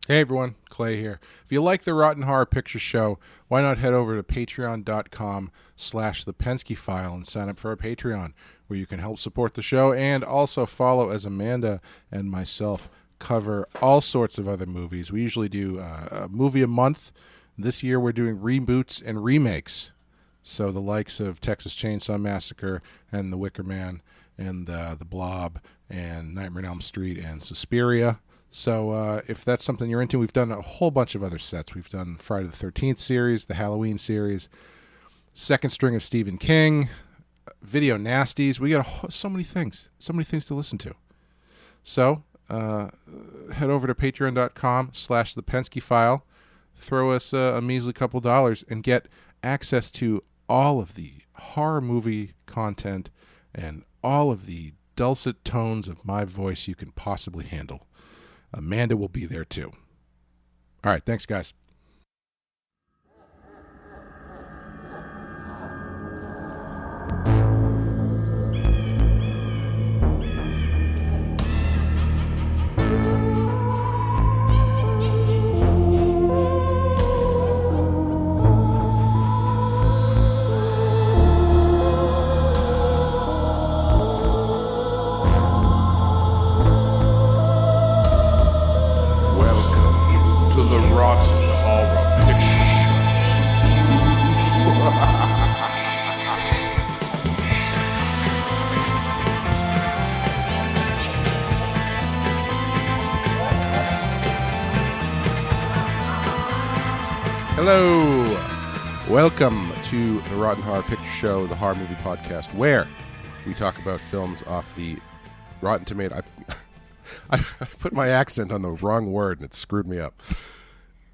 Hey everyone, Clay here. If you like the Rotten Horror Picture Show, why not head over to patreon.com/the Penske File and sign up for our Patreon, where you can help support the show and also follow as Amanda and myself cover all sorts of other movies. We usually do a movie a month. This year we're doing reboots and remakes. So the likes of Texas Chainsaw Massacre and The Wicker Man and The Blob and Nightmare on Elm Street and Suspiria. So if that's something you're into, we've done a whole bunch of other sets. We've done Friday the 13th series, the Halloween series, second string of Stephen King, video nasties. We got so many things to listen to. So head over to patreon.com/the Penske File, throw us a measly couple dollars, and get access to all of the horror movie content and all of the dulcet tones of my voice you can possibly handle. Amanda will be there too. All right, thanks, guys. Hello, welcome to the Rotten Horror Picture Show, the horror movie podcast, where we talk about films off the Rotten Tomato. I put my accent on the wrong word and it screwed me up.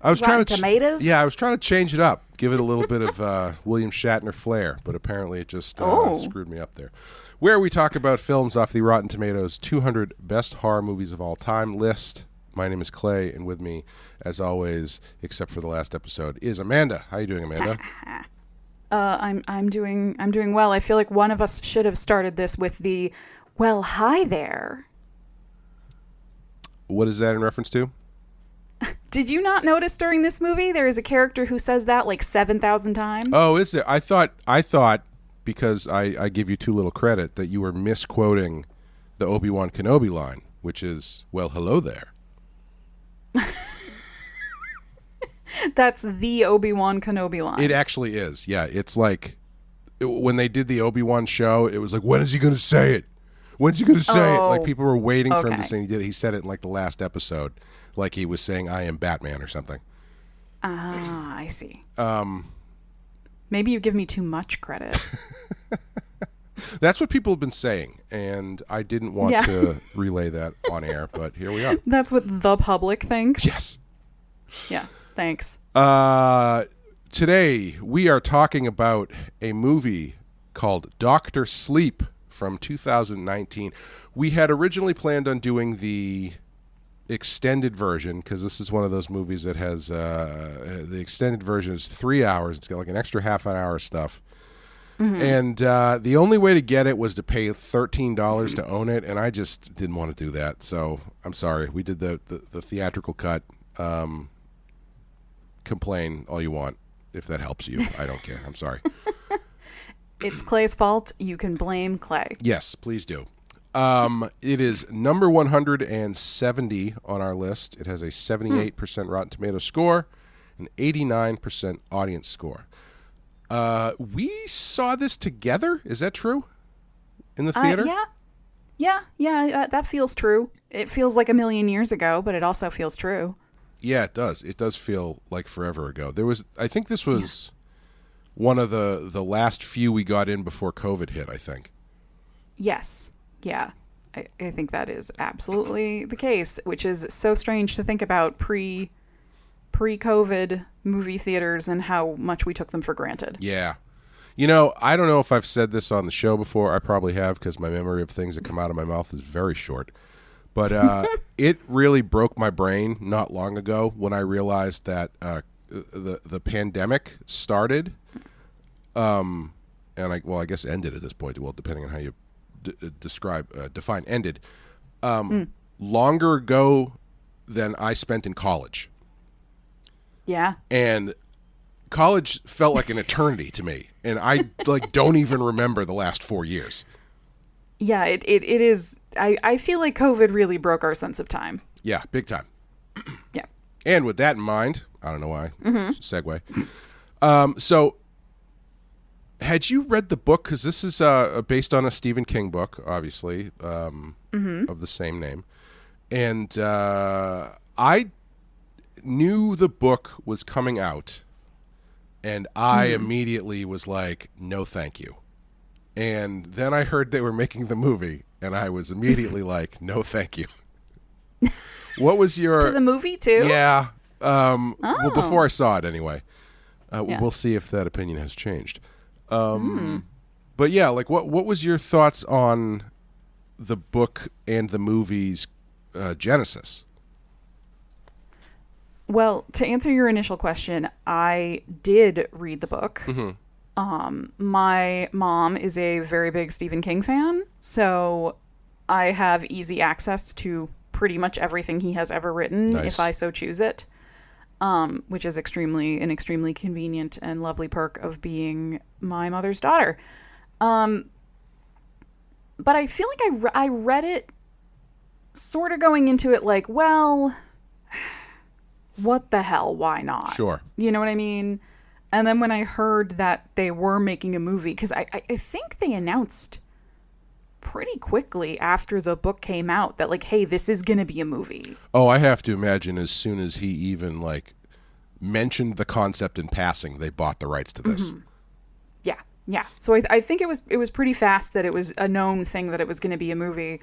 I was Rotten Tomatoes? I was trying to change it up, give it a little bit of William Shatner flair, but apparently it just screwed me up there. Where we talk about films off the Rotten Tomatoes 200 Best Horror Movies of All Time list. My name is Clay, and with me, as always, except for the last episode, is Amanda. How are you doing, Amanda? I'm doing well. I feel like one of us should have started this with the "Well, hi there." What is that in reference to? Did you not notice during this movie there is a character who says that like 7,000 times? Oh, is there? I thought because I give you too little credit that you were misquoting the Obi-Wan Kenobi line, which is "Well, hello there." That's the Obi-Wan Kenobi line. It actually is. Yeah, it's like when they did the Obi-Wan show, it was like, when is he going to say it? When's he going to say it? Like people were waiting for him to say it. He said it in like the last episode, like he was saying, "I am Batman" or something. Ah, I see. Maybe you give me too much credit. That's what people have been saying, and I didn't want to relay that on air, but here we are. That's what the public thinks? Yes. Yeah, thanks. Today, we are talking about a movie called Dr. Sleep from 2019. We had originally planned on doing the extended version, because this is one of those movies that has, the extended version is 3 hours. It's got like an extra half an hour of stuff. Mm-hmm. And the only way to get it was to pay $13 to own it, and I just didn't want to do that. So I'm sorry. We did the theatrical cut. Complain all you want if that helps you. I don't care. I'm sorry. It's Clay's fault. You can blame Clay. Yes, please do. It is number 170 on our list. It has a 78% Rotten Tomato score, an 89% audience score. We saw this together. Is that true? In the theater? Yeah. That feels true. It feels like a million years ago, but it also feels true. Yeah, it does. It does feel like forever ago. I think this was one of the last few we got in before COVID hit, I think. Yes. Yeah. I think that is absolutely the case, which is so strange to think about pre-COVID movie theaters and how much we took them for granted. Yeah. You know, I don't know if I've said this on the show before. I probably have, because my memory of things that come out of my mouth is very short. But it really broke my brain not long ago when I realized that the pandemic started, and I guess ended at this point. Well, depending on how you define ended. Longer ago than I spent in college. Yeah. And college felt like an eternity to me, and I don't even remember the last 4 years. Yeah, it is. I feel like COVID really broke our sense of time. Yeah, big time. Yeah. And with that in mind, I don't know why, segue. So, had you read the book? Because this is based on a Stephen King book, obviously, of the same name. And I knew the book was coming out, and I immediately was like, no, thank you. And then I heard they were making the movie, and I was immediately like, no, thank you. What was your... To the movie, too? Yeah. Well, before I saw it, anyway. Yeah. We'll see if that opinion has changed. But yeah, like, what was your thoughts on the book and the movie's genesis? Well, to answer your initial question, I did read the book. My mom is a very big Stephen King fan, so I have easy access to pretty much everything he has ever written, if I so choose it, which is an extremely convenient and lovely perk of being my mother's daughter. But I feel like I read it sort of going into it like, well, what the hell, why not? Sure. You know what I mean? And then when I heard that they were making a movie, because I think they announced pretty quickly after the book came out that, like, hey, this is going to be a movie. Oh, I have to imagine as soon as he even, like, mentioned the concept in passing, they bought the rights to this. Yeah. So I think it was pretty fast that it was a known thing that it was going to be a movie.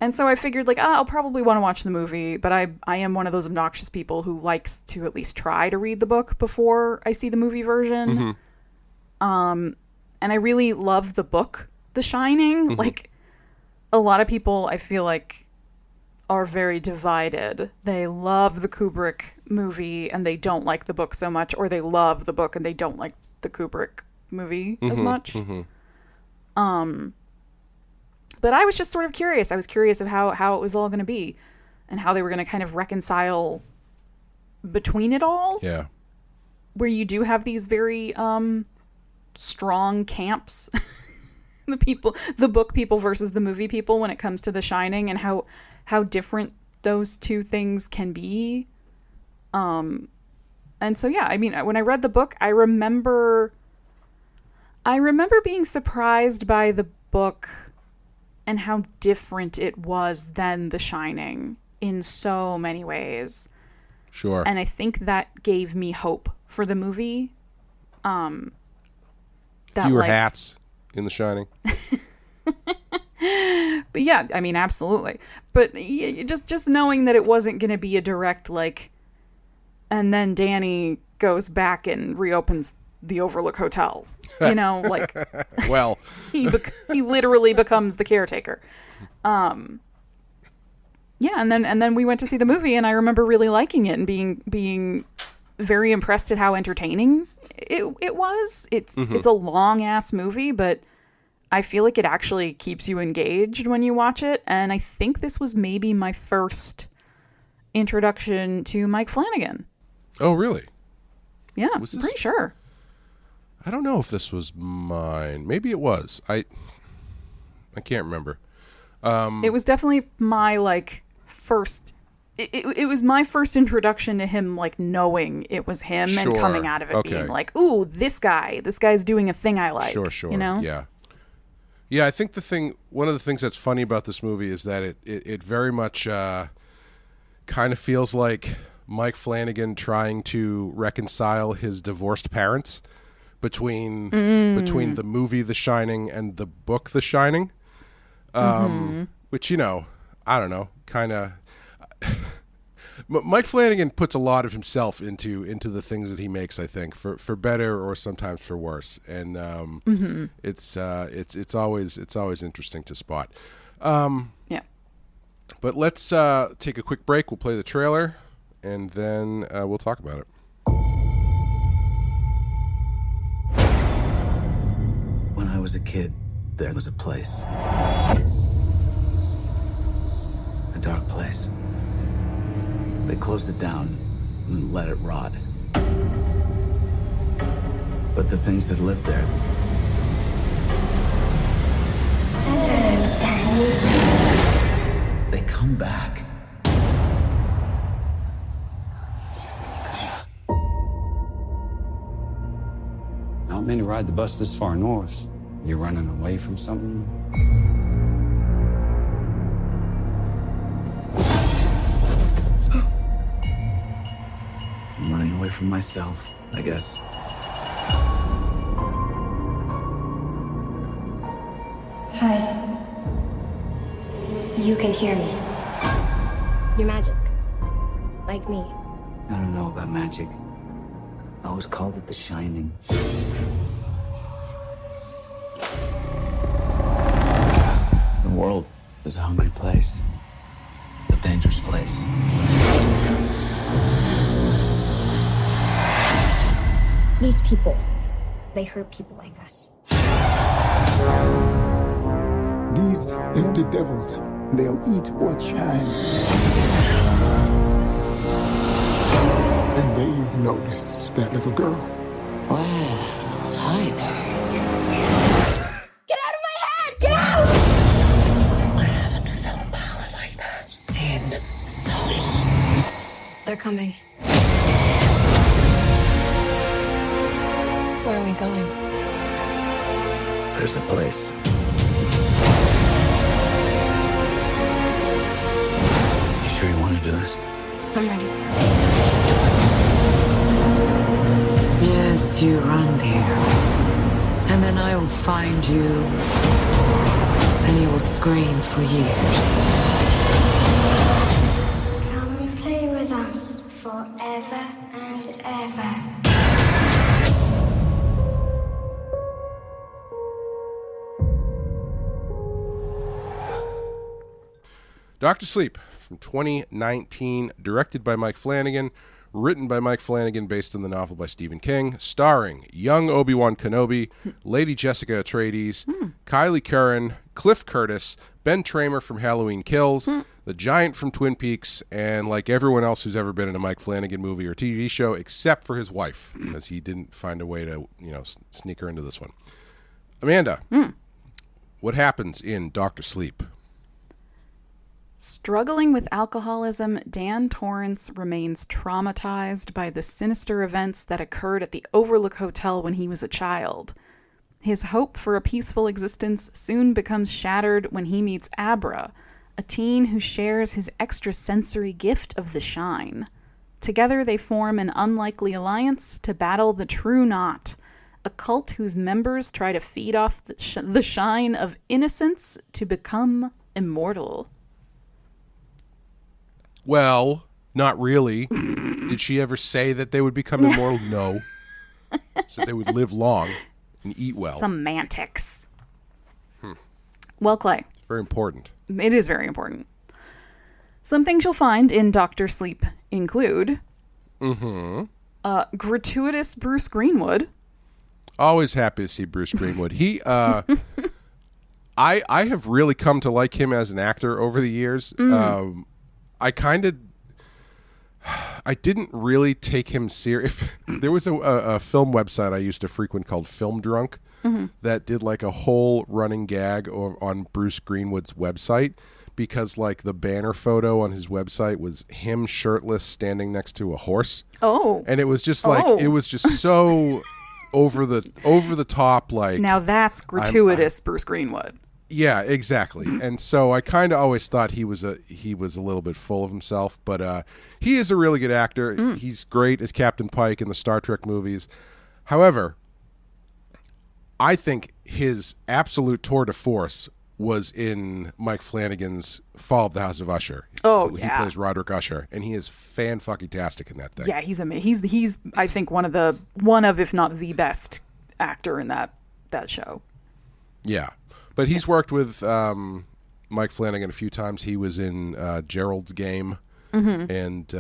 And so I figured, like, I'll probably want to watch the movie, but I am one of those obnoxious people who likes to at least try to read the book before I see the movie version. And I really love the book, The Shining. Like, a lot of people, I feel like, are very divided. They love the Kubrick movie and they don't like the book so much, or they love the book and they don't like the Kubrick movie as much. But I was just sort of curious. I was curious of how it was all going to be and how they were going to kind of reconcile between it all. Yeah. Where you do have these very strong camps. The book people versus the movie people when it comes to The Shining, and how different those two things can be. And so, yeah, I mean, when I read the book, I remember being surprised by the book and how different it was than The Shining in so many ways. Sure. And I think that gave me hope for the movie. Fewer hats in The Shining. But yeah, I mean, absolutely. But just knowing that it wasn't going to be a direct, like, and then Danny goes back and reopens the Overlook Hotel, you know, like, well, he literally becomes the caretaker. Yeah, and then we went to see the movie, and I remember really liking it and being very impressed at how entertaining it was. It's a long ass movie, but I feel like it actually keeps you engaged when you watch it. And I think this was maybe my first introduction to Mike Flanagan. Oh, really? Yeah, I'm pretty sure. I don't know if this was mine. Maybe it was. I can't remember. It was definitely my, like, first... It was my first introduction to him, like, knowing it was him and coming out of it being like, ooh, this guy's doing a thing I like. Sure. You know? Yeah. Yeah, I think one of the things that's funny about this movie is that it very much kind of feels like Mike Flanagan trying to reconcile his divorced parents between the movie The Shining and the book The Shining, which, you know, I don't know, kind of. Mike Flanagan puts a lot of himself into the things that he makes, I think, for better or sometimes for worse, and it's always interesting to spot. Yeah. But let's take a quick break. We'll play the trailer, and then we'll talk about it. When I was a kid, there was a place. A dark place. They closed it down and let it rot. But the things that lived there... Hello, Danny. they come back. Not many ride the bus this far north. You're running away from something? I'm running away from myself, I guess. Hi. You can hear me. You're magic. Like me. I don't know about magic. I always called it the Shining. The world is a hungry place. A dangerous place. These people, they hurt people like us. These empty devils, they'll eat what shines. And they've noticed that little girl. Well, hi there. Get out of my head! Get out! I haven't felt power like that in so long. They're coming. Where are we going? There's a place. You sure you want to do this? I'm ready. Yes, you run, dear. And then I will find you. And you will scream for years. Come and play with us forever and ever. Dr. Sleep from 2019, directed by Mike Flanagan, written by Mike Flanagan based on the novel by Stephen King, starring young Obi-Wan Kenobi, Lady Jessica Atreides, Kylie Curran, Cliff Curtis, Ben Tramer from Halloween Kills, the Giant from Twin Peaks, and like everyone else who's ever been in a Mike Flanagan movie or TV show, except for his wife, because he didn't find a way to, sneak her into this one. Amanda, what happens in Dr. Sleep? Struggling with alcoholism, Dan Torrance remains traumatized by the sinister events that occurred at the Overlook Hotel when he was a child. His hope for a peaceful existence soon becomes shattered when he meets Abra, a teen who shares his extrasensory gift of the shine. Together they form an unlikely alliance to battle the True Knot, a cult whose members try to feed off the shine of innocence to become immortal. Well, not really. Did she ever say that they would become immortal? No. So they would live long and eat well. Semantics. Well, Clay. It's very important. It is very important. Some things you'll find in Dr. Sleep include gratuitous Bruce Greenwood. Always happy to see Bruce Greenwood. He, I have really come to like him as an actor over the years. I didn't really take him serious. There was a film website I used to frequent called Film Drunk that did like a whole running gag on Bruce Greenwood's website because like the banner photo on his website was him shirtless standing next to a horse. Oh. And it was just like, it was just so over the top. Like, Now that's gratuitous Bruce Greenwood. Yeah, exactly. And so I kind of always thought he was a little bit full of himself, but he is a really good actor. He's great as Captain Pike in the Star Trek movies. However, I think his absolute tour de force was in Mike Flanagan's Fall of the House of Usher. Oh, He yeah. plays Roderick Usher, and he is fan-fucking-tastic in that thing. Yeah, he's amazing. He's I think one of if not the best actor in that show. Yeah. But he's worked with Mike Flanagan a few times. He was in Gerald's Game. And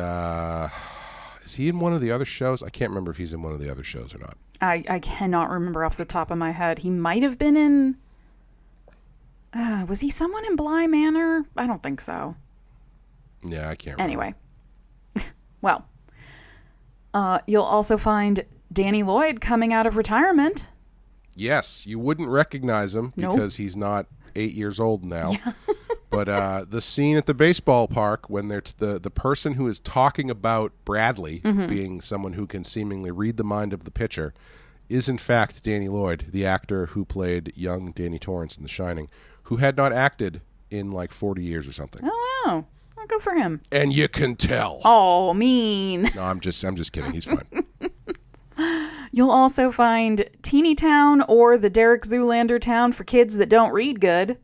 is he in one of the other shows? I can't remember if he's in one of the other shows or not. I cannot remember off the top of my head. He might have been in... was he someone in Bly Manor? I don't think so. Yeah, I can't remember. Anyway. Well, you'll also find Danny Lloyd coming out of retirement. Yes, you wouldn't recognize him because he's not 8 years old now. Yeah. But the scene at the baseball park when there's the person who is talking about Bradley being someone who can seemingly read the mind of the pitcher is in fact Danny Lloyd, the actor who played young Danny Torrance in The Shining, who had not acted in like 40 years or something. Oh, wow. Well, good for him. And you can tell. Oh, mean. No, I'm just kidding. He's fine. You'll also find Teeny Town or the Derek Zoolander Town for kids that don't read good.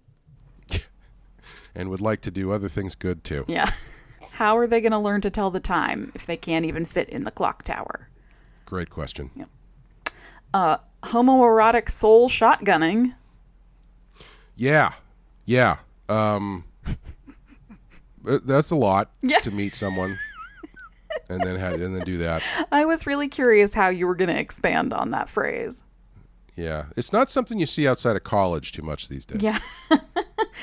And would like to do other things good, too. Yeah. How are they going to learn to tell the time if they can't even fit in the clock tower? Great question. Yep. Homoerotic soul shotgunning. Yeah. That's a lot to meet someone and then do that. I was really curious how you were going to expand on that phrase. Yeah. It's not something you see outside of college too much these days. Yeah.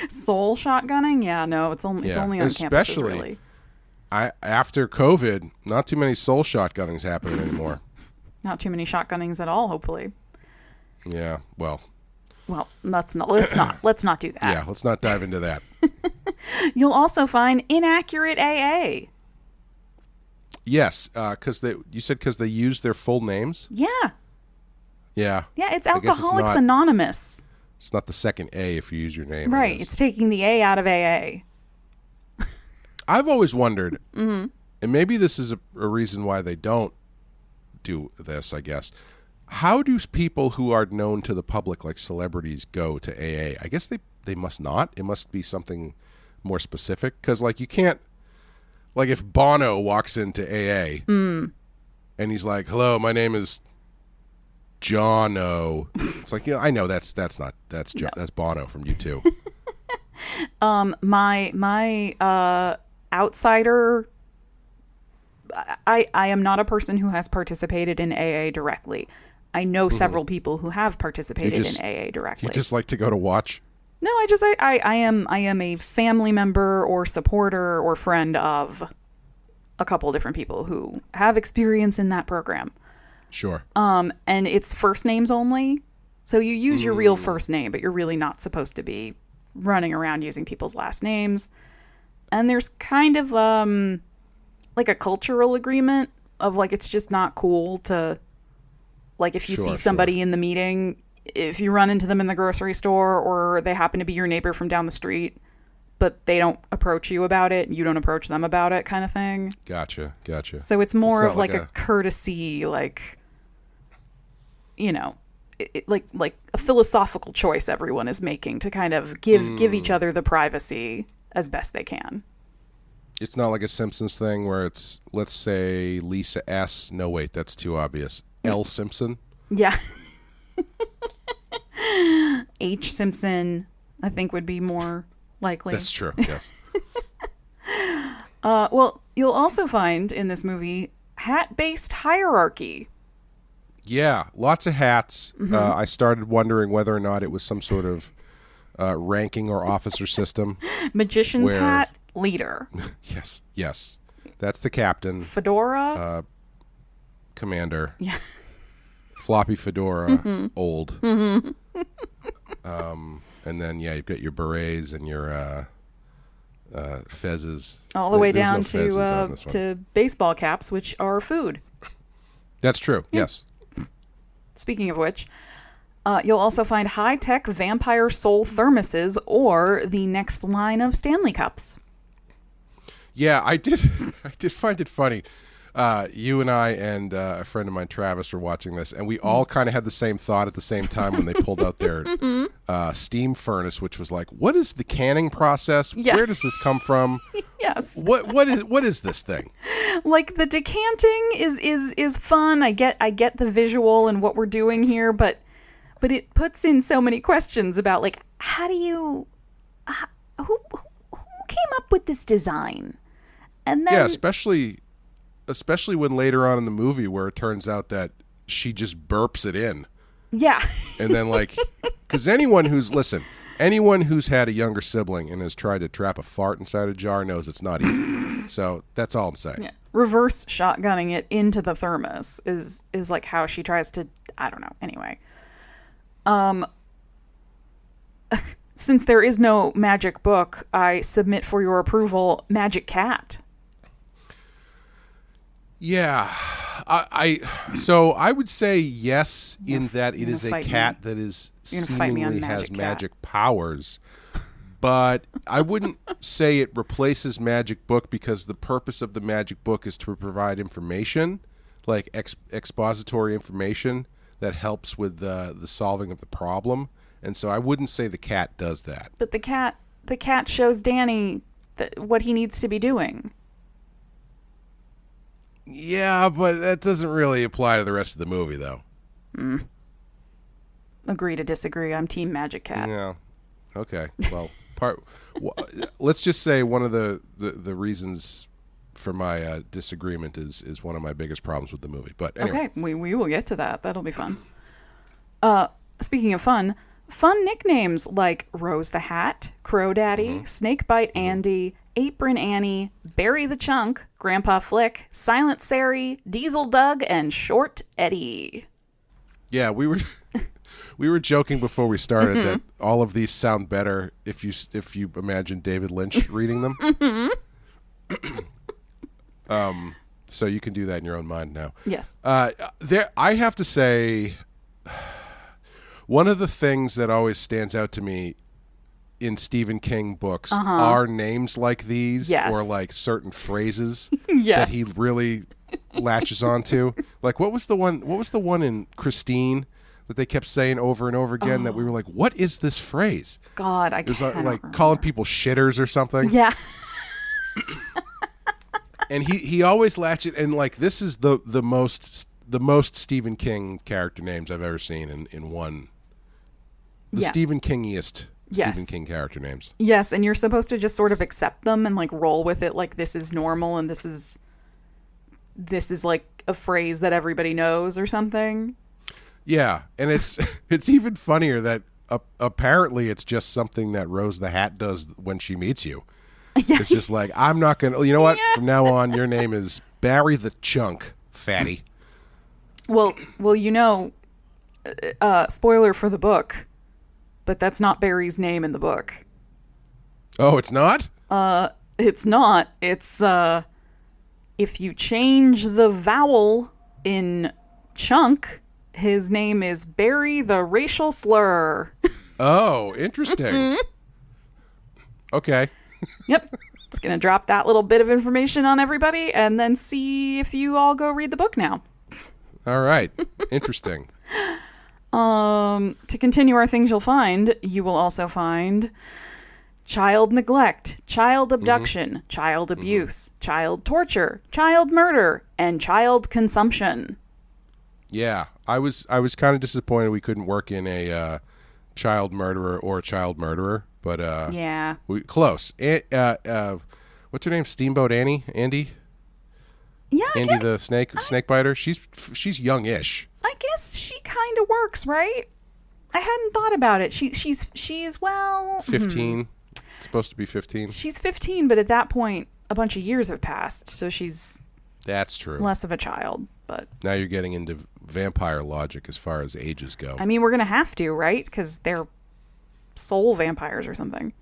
Soul shotgunning? Yeah, no, it's only on campuses, really. After COVID, not too many soul shotgunnings happening anymore. Not too many shotgunnings at all, hopefully. Yeah, well, let's not do that. Yeah, let's not dive into that. You'll also find inaccurate AA. Yes, because they use their full names. Yeah. Yeah. Yeah, it's Alcoholics Anonymous. It's not the second A if you use your name. Right, it's taking the A out of AA. I've always wondered, and maybe this is a reason why they don't do this, I guess. How do people who are known to the public, like celebrities, go to AA? I guess they must not. It must be something more specific. Because, like, you can't... Like, if Bono walks into AA and he's like, hello, my name is John-O. It's like, yeah, I know that's Bono from U2. My outsider... I am not a person who has participated in AA directly. I know several people who have participated in AA directly. You just like to go to watch? No, I am a family member or supporter or friend of a couple of different people who have experience in that program. Sure. And it's first names only. So you use your real first name, but you're really not supposed to be running around using people's last names. And there's kind of like a cultural agreement of like it's just not cool to, like, if you see somebody in the meeting, if you run into them in the grocery store or they happen to be your neighbor from down the street, but they don't approach you about it, you don't approach them about it, kind of thing. Gotcha. So it's more of like a courtesy, like, you know, like a philosophical choice everyone is making to kind of give each other the privacy as best they can. It's not like a Simpsons thing where it's, let's say, Lisa S. No, wait, that's too obvious. L. Simpson? Yeah. H. Simpson, I think, would be more likely. That's true, yes. Well, you'll also find in this movie hat-based hierarchy. Yeah, lots of hats. I started wondering whether or not it was some sort of ranking or officer system. Magician's hat, leader. Yes. That's the captain. Fedora. Commander. Yeah. Floppy fedora, old. And then, you've got your berets and your fezzes. All the way down to baseball caps, which are food. That's true, yes. Speaking of which, you'll also find high-tech vampire soul thermoses or the next line of Stanley Cups. Yeah, I did find it funny. You and I and a friend of mine, Travis, were watching this, and we all kind of had the same thought at the same time when they pulled out their steam furnace, which was like, what is the canning process? Yeah. Where does this come from? Yes. What is this thing? Like, the decanting is fun. I get the visual and what we're doing here, but it puts in so many questions about, like, how do you who came up with this design? And then especially when later on in the movie where it turns out that she just burps it in. Yeah. And then, like, because anyone who's had a younger sibling and has tried to trap a fart inside a jar knows it's not easy. So that's all I'm saying. Yeah. reverse shotgunning it into the thermos is like how she tries to, I don't know. Anyway. Since there is no magic book, I submit for your approval Magic Cat. Yeah. So I would say yes in that it is a cat that is seemingly has magic powers. But I wouldn't say it replaces Magic Book because the purpose of the Magic Book is to provide information, like expository information that helps with the solving of the problem. And so I wouldn't say the cat does that. But the cat shows Danny what he needs to be doing. Yeah, but that doesn't really apply to the rest of the movie, though. Agree to disagree. I'm Team Magic Cat. Yeah. Okay. Well, let's just say one of the reasons for my disagreement is one of my biggest problems with the movie. But anyway. Okay, we will get to that. That'll be fun. Speaking of fun nicknames like Rose the Hat, Crow Daddy, Snakebite Andy, Apron Annie, Barry the Chunk, Grandpa Flick, Silent Sari, Diesel Doug, and Short Eddie. Yeah, we were joking before we started that all of these sound better if you imagine David Lynch reading them. So you can do that in your own mind now. Yes. I have to say, one of the things that always stands out to me in Stephen King books are names like these or like certain phrases that he really latches onto. Like what was the one in Christine that they kept saying over and over again that we were like, what is this phrase? God, I can't remember. Like calling people shitters or something. Yeah. And he always latches and like this is the most Stephen King character names I've ever seen in one. The Stephen Kingiest Stephen King character names. Yes, and you're supposed to just sort of accept them and like roll with it like this is normal and this is like a phrase that everybody knows or something. Yeah, and it's even funnier that apparently it's just something that Rose the Hat does when she meets you. Yeah. It's just like, I'm not going to, you know what? Yeah. From now on, your name is Barry the Chunk, fatty. Well, you know, spoiler for the book, but that's not Barry's name in the book. Oh, it's not? It's not. It's, if you change the vowel in chunk, his name is Barry the Racial Slur. Oh, interesting. Okay. Yep. Just going to drop that little bit of information on everybody and then see if you all go read the book now. All right. Interesting. To continue our things you'll find, you will also find child neglect, child abduction, child abuse, child torture, child murder, and child consumption. Yeah, I was kind of disappointed we couldn't work in a child murderer or a child murderer, but yeah, close. What's her name? Steamboat Andy? Yeah, Andy the snake biter. She's youngish. I guess she kind of works, right? I hadn't thought about it. She's well 15. Supposed to be 15. She's 15, but at that point, a bunch of years have passed, so that's true. Less of a child. But now you're getting into vampire logic as far as ages go. I mean, we're gonna have to, right? Because they're soul vampires or something.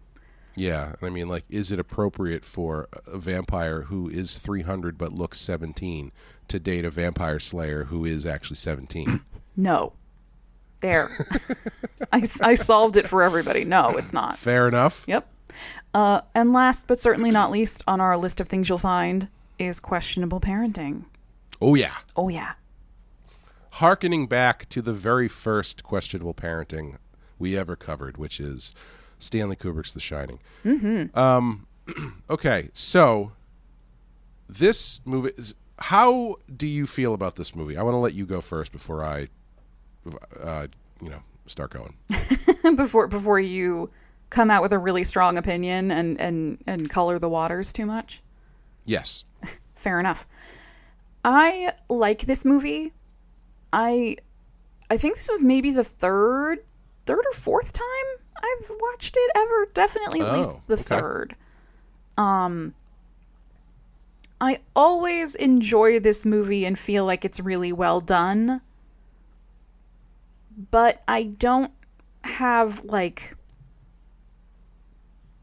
Yeah, I mean, like, is it appropriate for a vampire who is 300 but looks 17 to date a vampire slayer who is actually 17? No. There. I solved it for everybody. No, it's not. Fair enough. Yep. And last but certainly not least on our list of things you'll find is questionable parenting. Oh, yeah. Oh, yeah. Harkening back to the very first questionable parenting we ever covered, which is Stanley Kubrick's The Shining. Okay, so this movie is, how do you feel about this movie? I want to let you go first before I start going. before you come out with a really strong opinion and color the waters too much? Yes. Fair enough. I like this movie. I think this was maybe the third or fourth time I've watched it ever. Definitely at least the third. I always enjoy this movie and feel like it's really well done. But I don't have, like,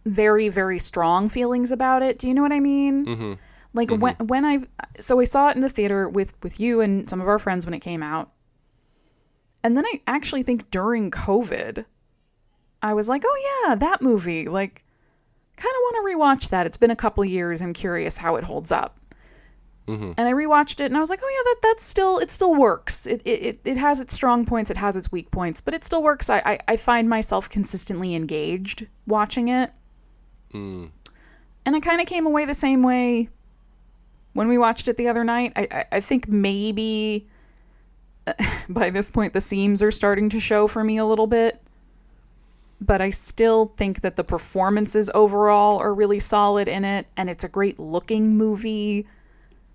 very, very strong feelings about it. Do you know what I mean? Mm-hmm. Like, when I saw it in the theater with you and some of our friends when it came out. And then I actually think during COVID, I was like, oh yeah, that movie. Like, kind of want to rewatch that. It's been a couple years. I'm curious how it holds up. Mm-hmm. And I rewatched it and I was like, oh yeah, it still works. It has its strong points. It has its weak points, but it still works. I find myself consistently engaged watching it. Mm. And I kind of came away the same way when we watched it the other night. I think maybe by this point the seams are starting to show for me a little bit. But I still think that the performances overall are really solid in it, and it's a great looking movie.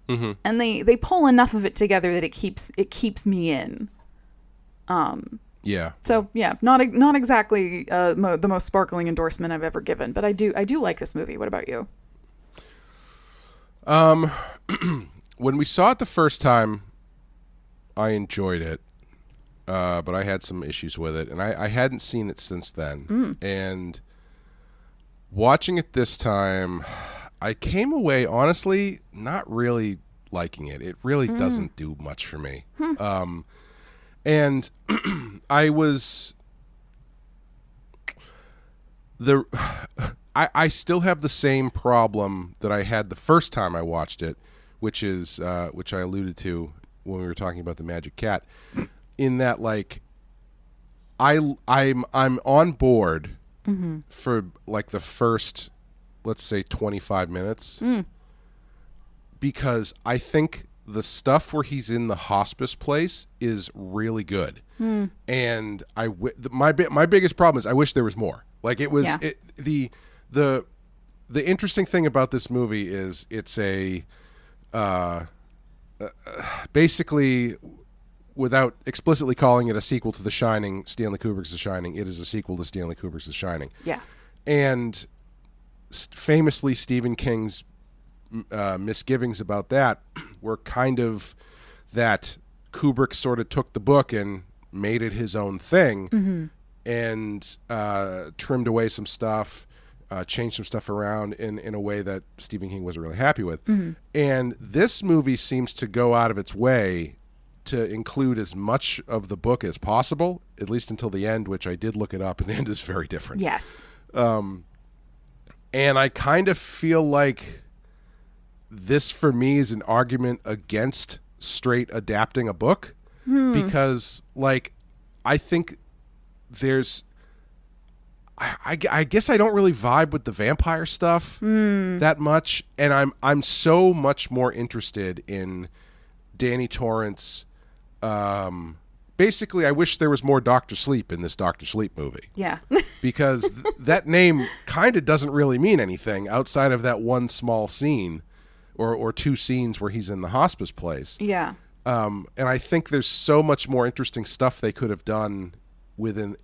Mm-hmm. And they pull enough of it together that it keeps me in. Yeah. So yeah, not exactly the most sparkling endorsement I've ever given, but I do like this movie. What about you? When we saw it the first time, I enjoyed it. But I had some issues with it, and I hadn't seen it since then. And watching it this time, I came away, honestly, not really liking it. It really doesn't do much for me. And I still have the same problem that I had the first time I watched it, which is which I alluded to when we were talking about the Magic Cat. In that, like, I'm on board for like the first, let's say, 25 minutes, because I think the stuff where he's in the hospice place is really good, and my biggest problem is I wish there was more. Like, it was the interesting thing about this movie is it's a basically, without explicitly calling it a sequel to The Shining, Stanley Kubrick's The Shining, it is a sequel to Stanley Kubrick's The Shining. Yeah. And famously, Stephen King's misgivings about that were kind of that Kubrick sort of took the book and made it his own thing, and trimmed away some stuff, changed some stuff around in a way that Stephen King wasn't really happy with. And this movie seems to go out of its way to include as much of the book as possible, at least until the end, which I did look it up, and the end is very different. Yes. And I kind of feel like this, for me, is an argument against straight adapting a book, because, like, I think there's... I guess I don't really vibe with the vampire stuff that much, and I'm so much more interested in Danny Torrance. Basically, I wish there was more Dr. Sleep in this Dr. Sleep movie. Yeah. Because that name kind of doesn't really mean anything outside of that one small scene or two scenes where he's in the hospice place. Yeah. And I think there's so much more interesting stuff they could have done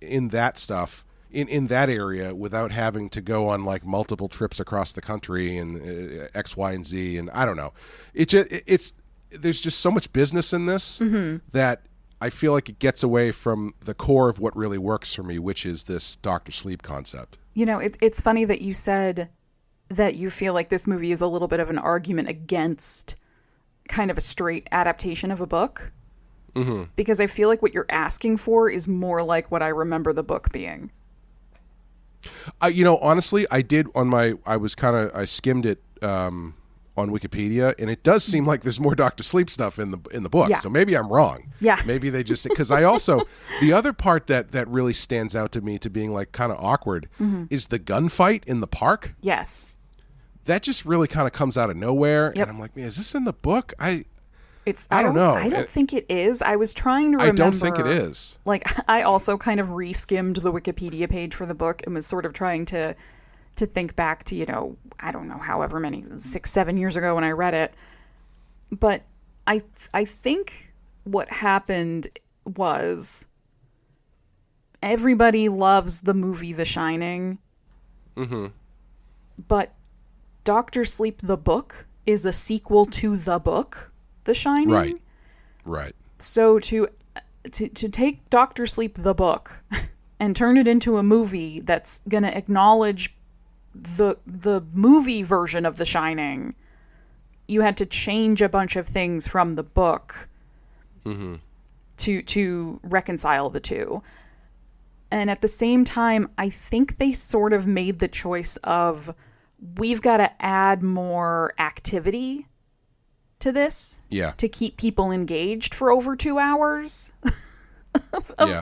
in that stuff. In that area, without having to go on like multiple trips across the country and X, Y, and Z, and I don't know. There's just so much business in this that I feel like it gets away from the core of what really works for me, which is this Dr. Sleep concept. You know, it's funny that you said that you feel like this movie is a little bit of an argument against kind of a straight adaptation of a book, because I feel like what you're asking for is more like what I remember the book being. Honestly, I did I skimmed it on Wikipedia, and it does seem like there's more Dr. Sleep stuff in the book. Yeah. So maybe I'm wrong. Yeah. Maybe they just, because I also, the other part that really stands out to me to being like kind of awkward is the gunfight in the park. Yes. That just really kind of comes out of nowhere. Yep. And I'm like, man, is this in the book? I I don't know. I don't think it is. I was trying to remember. I don't think it is. Like, I also kind of re-skimmed the Wikipedia page for the book and was sort of trying to think back to, I don't know, however many, 6-7 years ago when I read it. But I think what happened was everybody loves the movie The Shining. But Dr. Sleep, the book, is a sequel to the book, The Shining. Right. So to take Dr. Sleep the book and turn it into a movie that's going to acknowledge the movie version of The Shining, you had to change a bunch of things from the book to reconcile the two. And at the same time, I think they sort of made the choice of, we've got to add more activity to this to keep people engaged for over 2 hours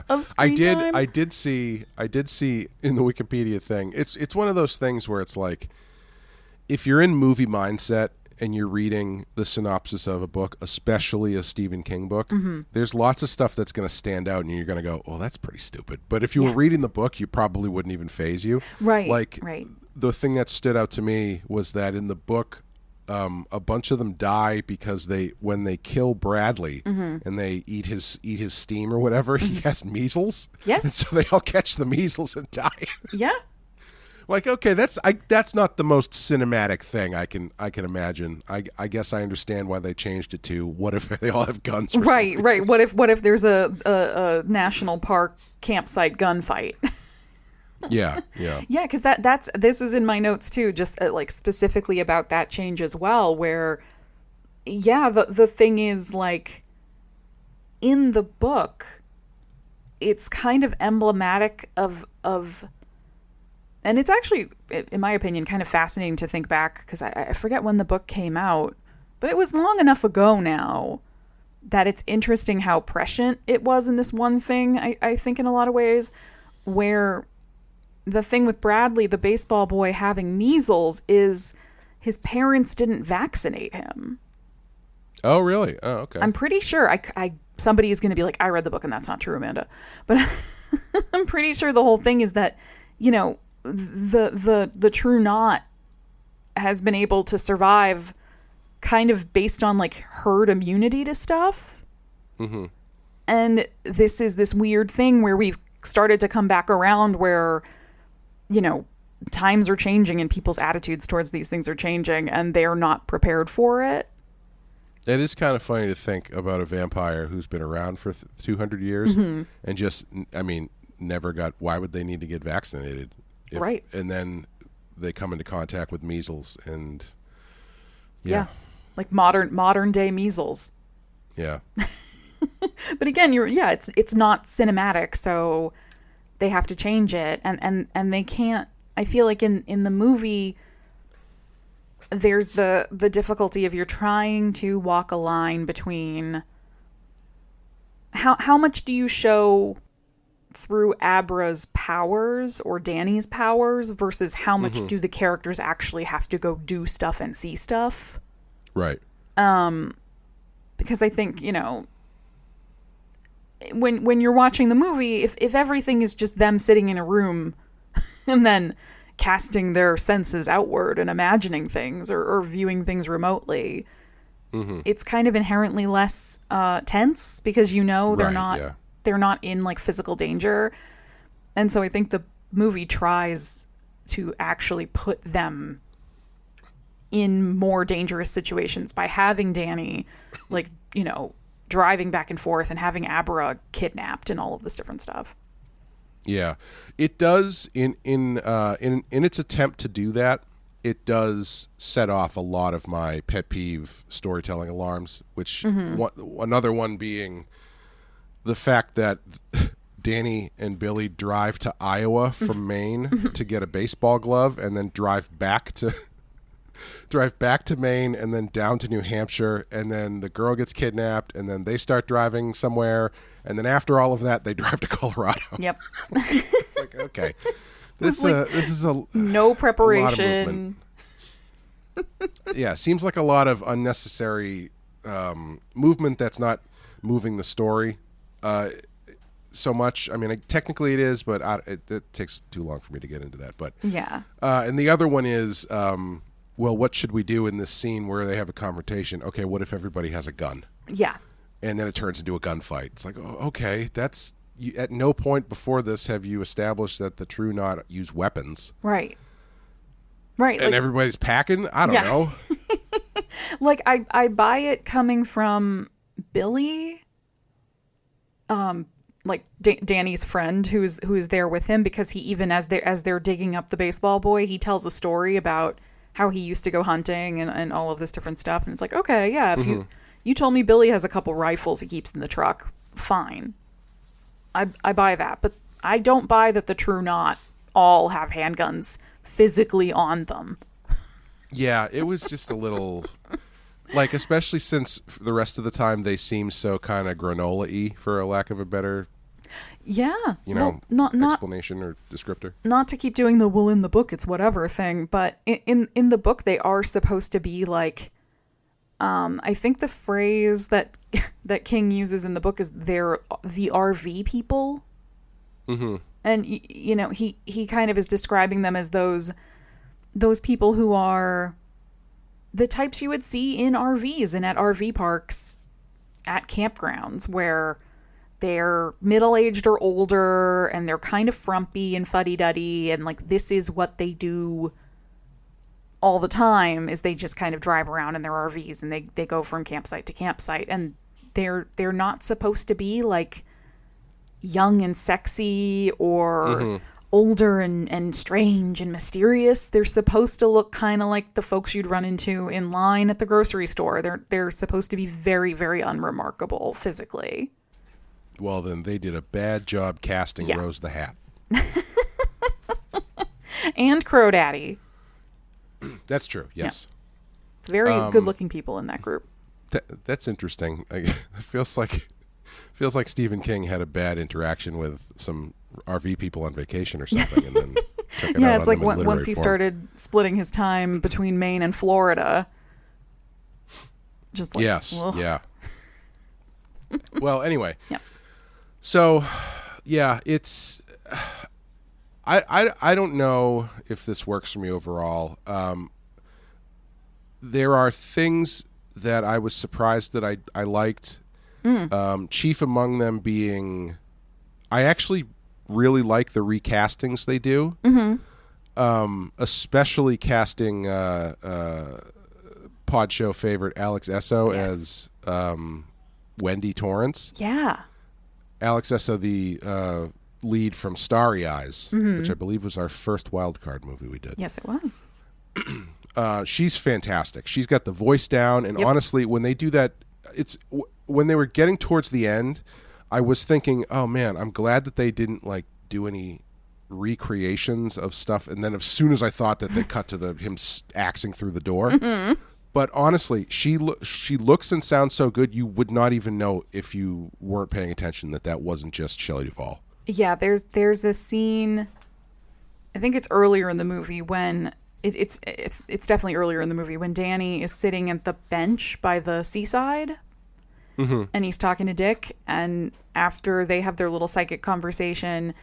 of screen time. I did see in the Wikipedia thing, it's one of those things where it's like, if you're in movie mindset and you're reading the synopsis of a book, especially a Stephen King book, there's lots of stuff that's going to stand out and you're going to go, oh, that's pretty stupid. But if you were reading the book, you probably wouldn't even faze you. Right. The thing that stood out to me was that in the book, a bunch of them die because when they kill Bradley and they eat his steam or whatever, he has measles. Yes. And so they all catch the measles and die. Yeah. Like, okay, that's not the most cinematic thing I can imagine. I guess I understand why they changed it to, what if they all have guns? Right. What if there's a national park campsite gunfight? Yeah. Yeah, because this is in my notes too, just like specifically about that change as well, where the thing is, like, in the book, it's kind of emblematic of and it's actually, in my opinion, kind of fascinating to think back, because I forget when the book came out, but it was long enough ago now that it's interesting how prescient it was in this one thing, I think in a lot of ways, where the thing with Bradley, the baseball boy, having measles is his parents didn't vaccinate him. Oh, really? Oh, okay. I'm pretty sure. Somebody is going to be like, I read the book and that's not true, Amanda. But I'm pretty sure the whole thing is that, the true knot has been able to survive kind of based on like herd immunity to stuff. And this is this weird thing where we've started to come back around where, times are changing and people's attitudes towards these things are changing and they're not prepared for it. It is kind of funny to think about a vampire who's been around for 200 years and just, never got, why would they need to get vaccinated? Right. And then they come into contact with measles and yeah. Like modern day measles. Yeah. But again, it's not cinematic, so they have to change it, and they can't. I feel like in the movie, there's the difficulty of you're trying to walk a line between how much do you show through Abra's powers or Danny's powers versus how much do the characters actually have to go do stuff and see stuff. Right. Because I think, when you're watching the movie, if everything is just them sitting in a room and then casting their senses outward and imagining things or viewing things remotely, it's kind of inherently less tense because they're not in like physical danger. And so I think the movie tries to actually put them in more dangerous situations by having Danny like, driving back and forth and having Abra kidnapped and all of this different stuff. Yeah, it does in its attempt to do that. It does set off a lot of my pet peeve storytelling alarms, which another one being the fact that Danny and Billy drive to Iowa from Maine to get a baseball glove and then drive back to Maine and then down to New Hampshire, and then the girl gets kidnapped and then they start driving somewhere, and then after all of that they drive to Colorado. Yep. It's like, okay. This is no preparation. A lot of movement. Yeah, seems like a lot of unnecessary movement that's not moving the story so much. I mean, technically it is, but it takes too long for me to get into that. But yeah. And the other one is, well, what should we do in this scene where they have a confrontation? Okay, what if everybody has a gun? Yeah. And then it turns into a gunfight. It's like, oh, okay, that's at no point before this have you established that the True Knot use weapons. Right. Right. And everybody's packing? I don't know. Like I buy it coming from Billy, like Danny's friend who's there with him, because he, even as they're digging up the baseball boy, he tells a story about how he used to go hunting and all of this different stuff. And it's like, okay, yeah, if you told me Billy has a couple rifles he keeps in the truck, fine. I buy that. But I don't buy that the True Knot all have handguns physically on them. Yeah, it was just a little, like, especially since the rest of the time they seem so kind of granola-y, for a lack of a better, explanation or descriptor. Not to keep doing the "well, in the book it's whatever" thing, but in the book they are supposed to be like, I think the phrase that King uses in the book is they're the RV people. Mm-hmm. And he kind of is describing them as those people who are the types you would see in RVs and at RV parks, at campgrounds, where they're middle-aged or older and they're kind of frumpy and fuddy-duddy, and like this is what they do all the time, is they just kind of drive around in their RVs and they go from campsite to campsite, and they're not supposed to be like young and sexy or older and strange and mysterious. They're supposed to look kind of like the folks you'd run into in line at the grocery store. They're supposed to be very, very unremarkable physically. Well, then they did a bad job casting Rose the Hat. And Crow Daddy. That's true, yes. Yeah. Very good-looking people in that group. That's interesting. It feels like Stephen King had a bad interaction with some RV people on vacation or something, and then took it out it's on like them in once he form. started splitting his time between Maine and Florida. Just like, yes, ugh. yeah. Well, anyway. Yeah. So, yeah, it's. I don't know if this works for me overall. There are things that I was surprised that I liked. Chief among them being, I actually really like the recastings they do. Especially casting Pod Show favorite Alex Esso as Wendy Torrance. Yeah. Alex Esso, the lead from Starry Eyes, which I believe was our first Wild Card movie we did. Yes, it was. She's fantastic. She's got the voice down, and honestly, when they do that, when they were getting towards the end, I was thinking, oh man, I'm glad that they didn't like do any recreations of stuff. And then as soon as I thought that they cut to him axing through the door, but honestly, she looks and sounds so good, you would not even know if you weren't paying attention that wasn't just Shelley Duvall. Yeah, there's a scene, I think it's earlier in the movie when it's definitely earlier in the movie when Danny is sitting at the bench by the seaside, and he's talking to Dick, and after they have their little psychic conversation,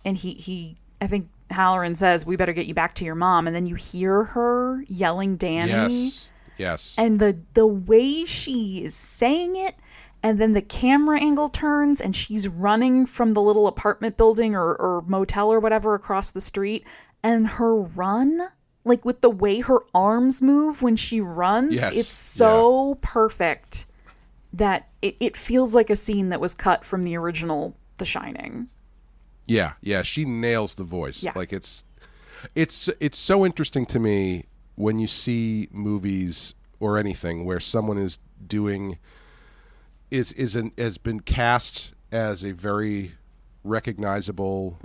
and he I think Halloran says, "We better get you back to your mom," and then you hear her yelling Danny. Yes. And the way she is saying it, and then the camera angle turns and she's running from the little apartment building or motel or whatever across the street, and her run, like with the way her arms move when she runs, it's so perfect that it feels like a scene that was cut from the original The Shining. Yeah, she nails the voice. Yeah. Like it's so interesting to me when you see movies or anything where someone has been cast as a very recognizable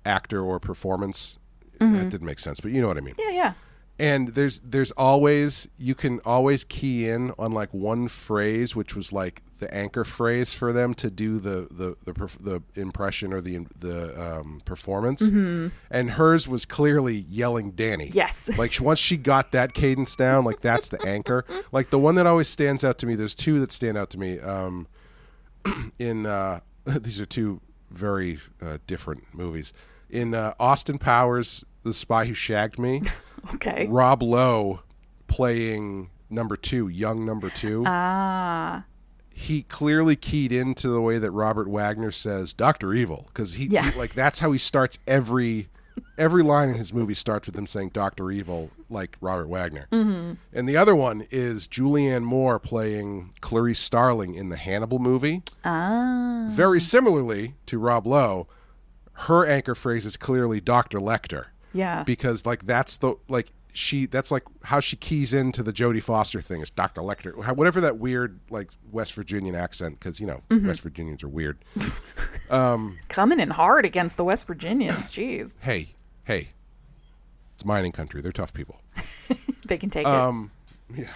actor or performance. That didn't make sense, but you know what I mean. Yeah. And there's always, you can always key in on like one phrase, which was like the anchor phrase for them to do the impression or the performance. And hers was clearly yelling Danny. Yes. Like once she got that cadence down, like that's the anchor. Like the one that always stands out to me, there's two that stand out to me. These are two very different movies. In Austin Powers, The Spy Who Shagged Me. Okay. Rob Lowe playing number 2, young number 2. He clearly keyed into the way that Robert Wagner says Dr. Evil, because he like that's how he starts every every line in his movie starts with him saying Dr. Evil, like Robert Wagner. And the other one is Julianne Moore playing Clarice Starling in the Hannibal movie. Very similarly to Rob Lowe, her anchor phrase is clearly Dr. Lecter. Yeah. Because like that's like how she keys into the Jodie Foster thing is Dr. Lecter. Whatever that weird like West Virginian accent, because West Virginians are weird. Coming in hard against the West Virginians. Jeez. Hey, it's mining country. They're tough people. They can take it. Yeah.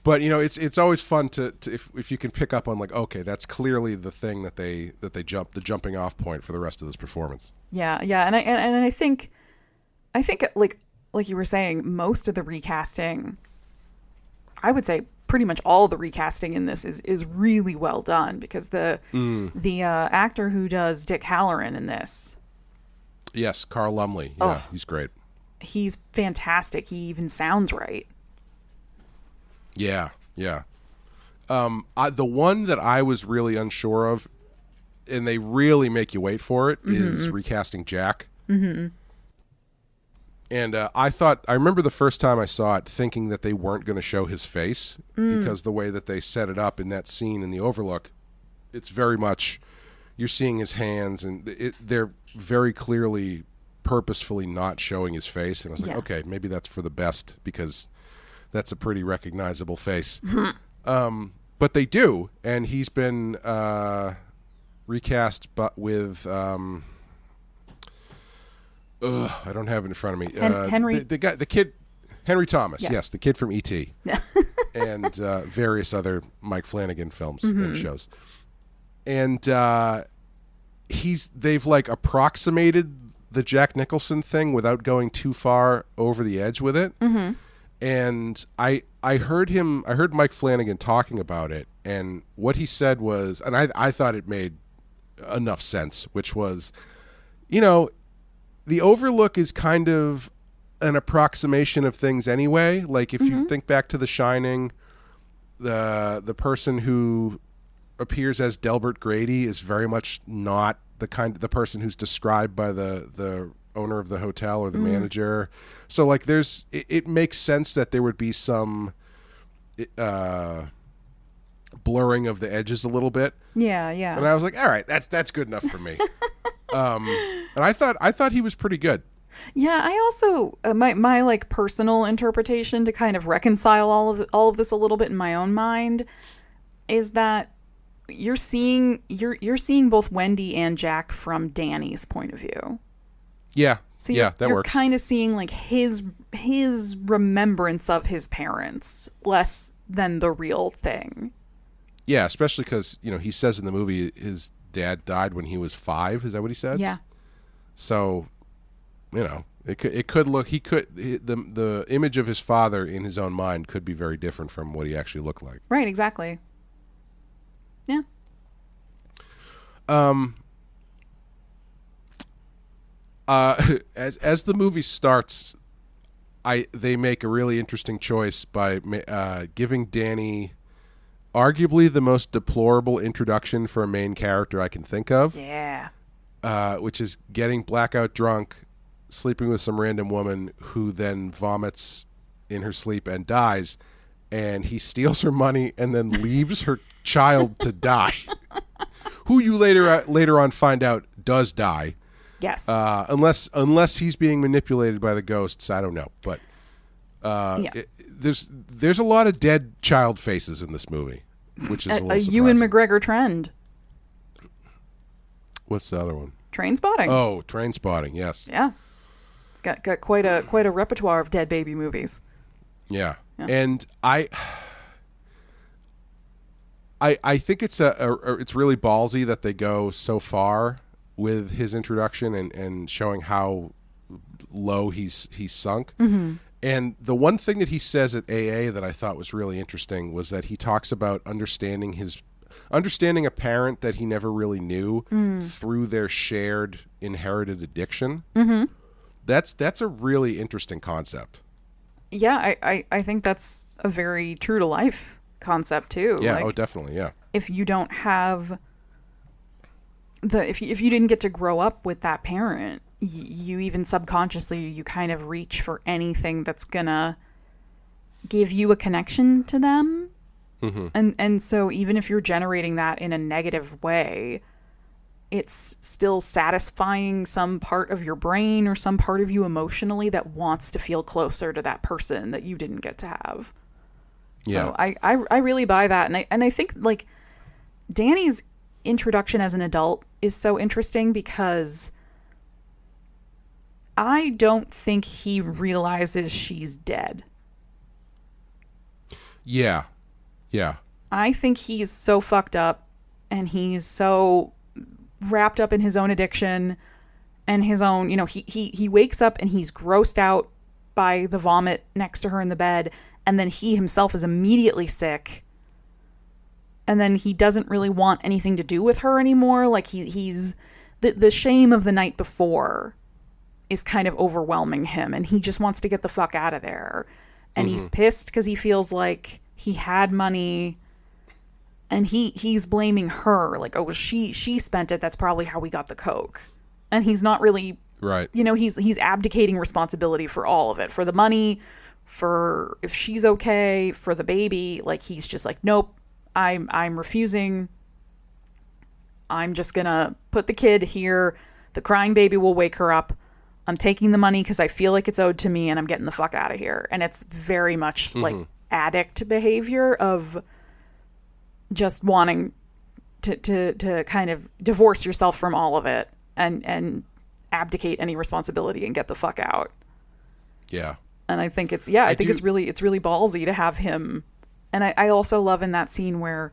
But it's always fun to if you can pick up on like, okay, that's clearly the thing that they the jumping off point for the rest of this performance. Yeah, and I think like you were saying, most of the recasting, I would say pretty much all the recasting in this is really well done, because the actor who does Dick Halloran in this, yes, Carl Lumley, yeah, he's great. He's fantastic. He even sounds right. Yeah. The one that I was really unsure of, and they really make you wait for it, is recasting Jack. Mm-hmm. And I remember the first time I saw it thinking that they weren't going to show his face, because the way that they set it up in that scene in the Overlook, it's very much, you're seeing his hands, and they're very clearly purposefully not showing his face. And I was like, okay, maybe that's for the best, because that's a pretty recognizable face. But they do, and he's been recast, but with I don't have it in front of me. Henry, the kid, Henry Thomas. Yes, the kid from E.T. and various other Mike Flanagan films and shows. And they've like approximated the Jack Nicholson thing without going too far over the edge with it. And I heard Mike Flanagan talking about it, and what he said was, and I thought it made enough sense, which was, the Overlook is kind of an approximation of things anyway. Like if you think back to The Shining, the person who appears as Delbert Grady is very much not the person who's described by the owner of the hotel or the manager. So like it makes sense that there would be some blurring of the edges a little bit. Yeah. And I was like, all right, that's good enough for me. And I thought he was pretty good. Yeah, I also my like personal interpretation to kind of reconcile all of this a little bit in my own mind is that you're seeing both Wendy and Jack from Danny's point of view. Yeah. So that you're works. kind of seeing like his remembrance of his parents less than the real thing. Yeah, especially because he says in the movie his dad died when he was 5. Is that what he says? Yeah. So, it could look, the image of his father in his own mind could be very different from what he actually looked like. Right, exactly. Yeah. As the movie starts, they make a really interesting choice by giving Danny arguably the most deplorable introduction for a main character I can think of. Yeah. Which is getting blackout drunk, sleeping with some random woman who then vomits in her sleep and dies, and he steals her money and then leaves her child to die, who you later on find out does die. Yes. Unless he's being manipulated by the ghosts, I don't know. But there's a lot of dead child faces in this movie, which is a little surprising. Ewan McGregor trend. What's the other one? Trainspotting. Oh, Trainspotting, yes. Yeah. Got quite a repertoire of dead baby movies. Yeah. And I think it's it's really ballsy that they go so far with his introduction and showing how low he's sunk. And the one thing that he says at AA that I thought was really interesting was that he talks about understanding a parent that he never really knew through their shared inherited addiction. That's a really interesting concept. Yeah, I think that's a very true to life concept too. Yeah, like, definitely, yeah. If you don't have if you didn't get to grow up with that parent, you even subconsciously, you kind of reach for anything that's gonna give you a connection to them. And so even if you're generating that in a negative way, it's still satisfying some part of your brain or some part of you emotionally that wants to feel closer to that person that you didn't get to have. Yeah. So I really buy that. And I think like Danny's introduction as an adult is so interesting because I don't think he realizes she's dead. Yeah. Yeah. I think he's so fucked up and he's so wrapped up in his own addiction and his own, you know, he wakes up and he's grossed out by the vomit next to her in the bed, and then he himself is immediately sick, and then he doesn't really want anything to do with her anymore. Like he's the shame of the night before is kind of overwhelming him, and he just wants to get the fuck out of there. And he's pissed because he feels like he had money, and he's blaming her, like, oh, she spent it, that's probably how we got the coke. And he's not really right, you know, he's abdicating responsibility for all of it, for the money, for if she's okay, for the baby. Like, he's just like, nope, I'm refusing. I'm just gonna put the kid here, the crying baby will wake her up, I'm taking the money because I feel like it's owed to me, and I'm getting the fuck out of here. And it's very much like addict behavior of just wanting to kind of divorce yourself from all of it and abdicate any responsibility and get the fuck out. Yeah. And I think it's it's really ballsy to have him. And I also love in that scene where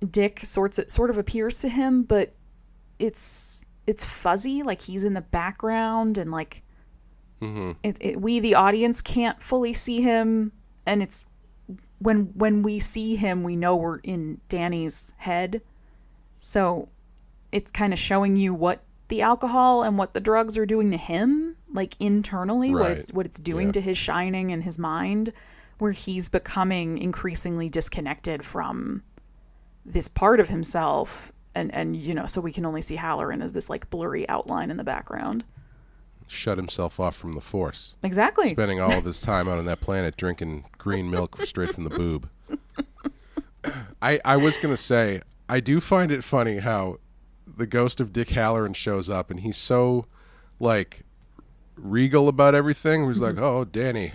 Dick sort of appears to him, but it's fuzzy, like he's in the background, and like we the audience can't fully see him, and it's when we see him, we know we're in Danny's head. So it's kind of showing you what the alcohol and what the drugs are doing to him, like internally, right. what it's doing to his shining and his mind, where he's becoming increasingly disconnected from this part of himself. And you know, so we can only see Halloran as this like blurry outline in the background. Shut himself off from the Force. Exactly. Spending all of his time out on that planet drinking green milk straight from the boob. I was going to say, I do find it funny how the ghost of Dick Halloran shows up, and he's so like regal about everything. He's like, oh, Danny,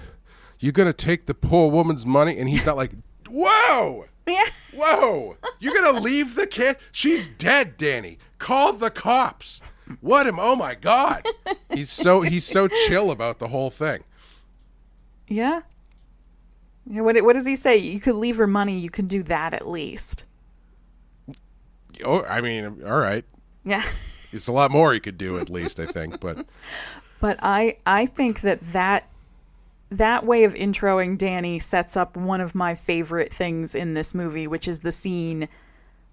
you going to take the poor woman's money? And he's not like, whoa! Yeah. Whoa! You're gonna leave the kid? She's dead, Danny. Call the cops. What am? Oh my God! He's so chill about the whole thing. Yeah. What does he say? You could leave her money. You can do that at least. Oh, I mean, all right. Yeah. It's a lot more he could do at least, I think. But I think that way of introing Danny sets up one of my favorite things in this movie, which is the scene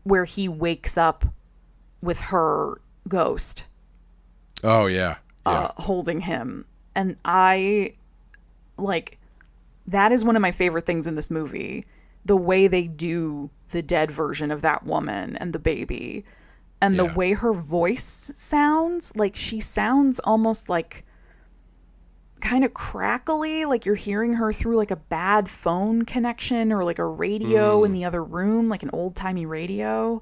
where he wakes up with her ghost. Oh, yeah. Holding him. And I, like, that is one of my favorite things in this movie. The way they do the dead version of that woman and the baby. And the way her voice sounds, like, she sounds almost like kind of crackly, like you're hearing her through like a bad phone connection or like a radio in the other room, like an old-timey radio.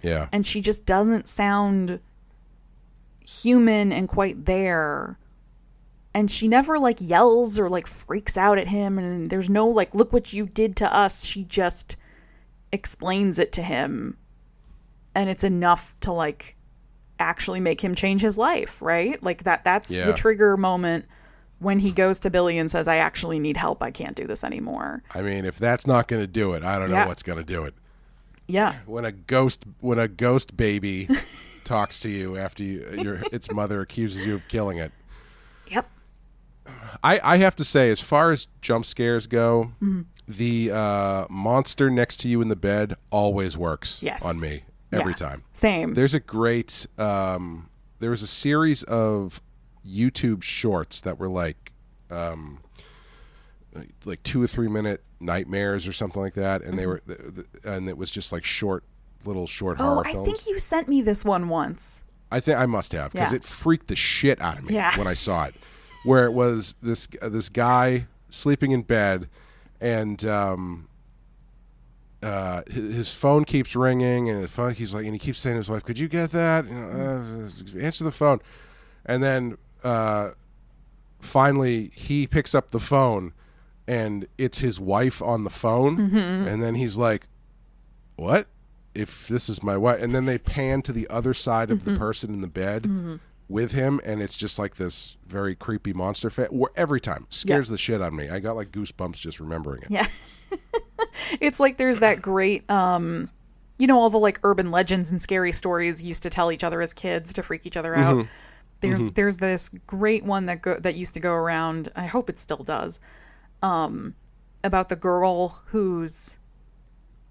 Yeah. And she just doesn't sound human and quite there. And she never like yells or like freaks out at him, and there's no like, look what you did to us. She just explains it to him, and it's enough to like actually make him change his life, right? Like that's the trigger moment when he goes to Billy and says, I actually need help. I can't do this anymore. I mean, if that's not going to do it, I don't know what's going to do it. Yeah. When a ghost baby talks to you after its mother accuses you of killing it. Yep. I have to say, as far as jump scares go, the monster next to you in the bed always works on me every time. Same. There's a great there was a series of YouTube shorts that were like 2 or 3 minute nightmares or something like that, and they were and it was just like little short horror films. I think you sent me this one once. I think I must have, because Yeah. it freaked the shit out of me Yeah. when I saw it. Where it was this guy sleeping in bed, and his phone keeps ringing, and he keeps saying to his wife, "Could you get that? Answer the phone." And then finally he picks up the phone, and it's his wife on the phone, and then he's like, "What? If this is my wife?" And then they pan to the other side of the person in the bed with him, and it's just like this very creepy monster every time scares the shit out of me. I got like goosebumps just remembering it. Yeah. It's like there's that great all the like urban legends and scary stories used to tell each other as kids to freak each other out. There's this great one that used to go around, I hope it still does, about the girl whose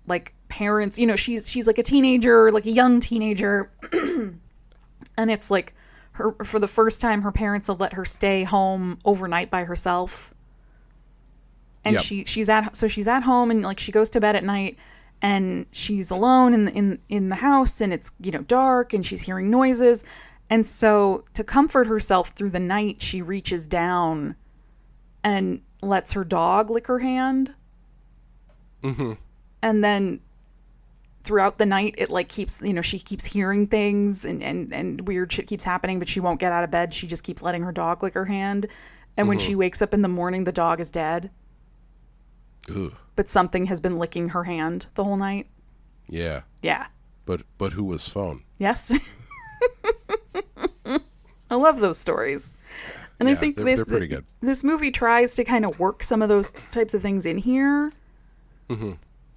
like parents, she's like a teenager, like a young teenager, and it's like for the first time her parents have let her stay home overnight by herself. And she's at home, and like she goes to bed at night, and she's alone in the house, and it's dark, and she's hearing noises, and so to comfort herself through the night, she reaches down and lets her dog lick her hand, and then throughout the night it like keeps she keeps hearing things, and weird shit keeps happening, but she won't get out of bed. She just keeps letting her dog lick her hand, and when she wakes up in the morning, the dog is dead. Ugh. But something has been licking her hand the whole night. Yeah. Yeah. But who was phone? Yes. I love those stories. And I think they're pretty good. This movie tries to kind of work some of those types of things in here.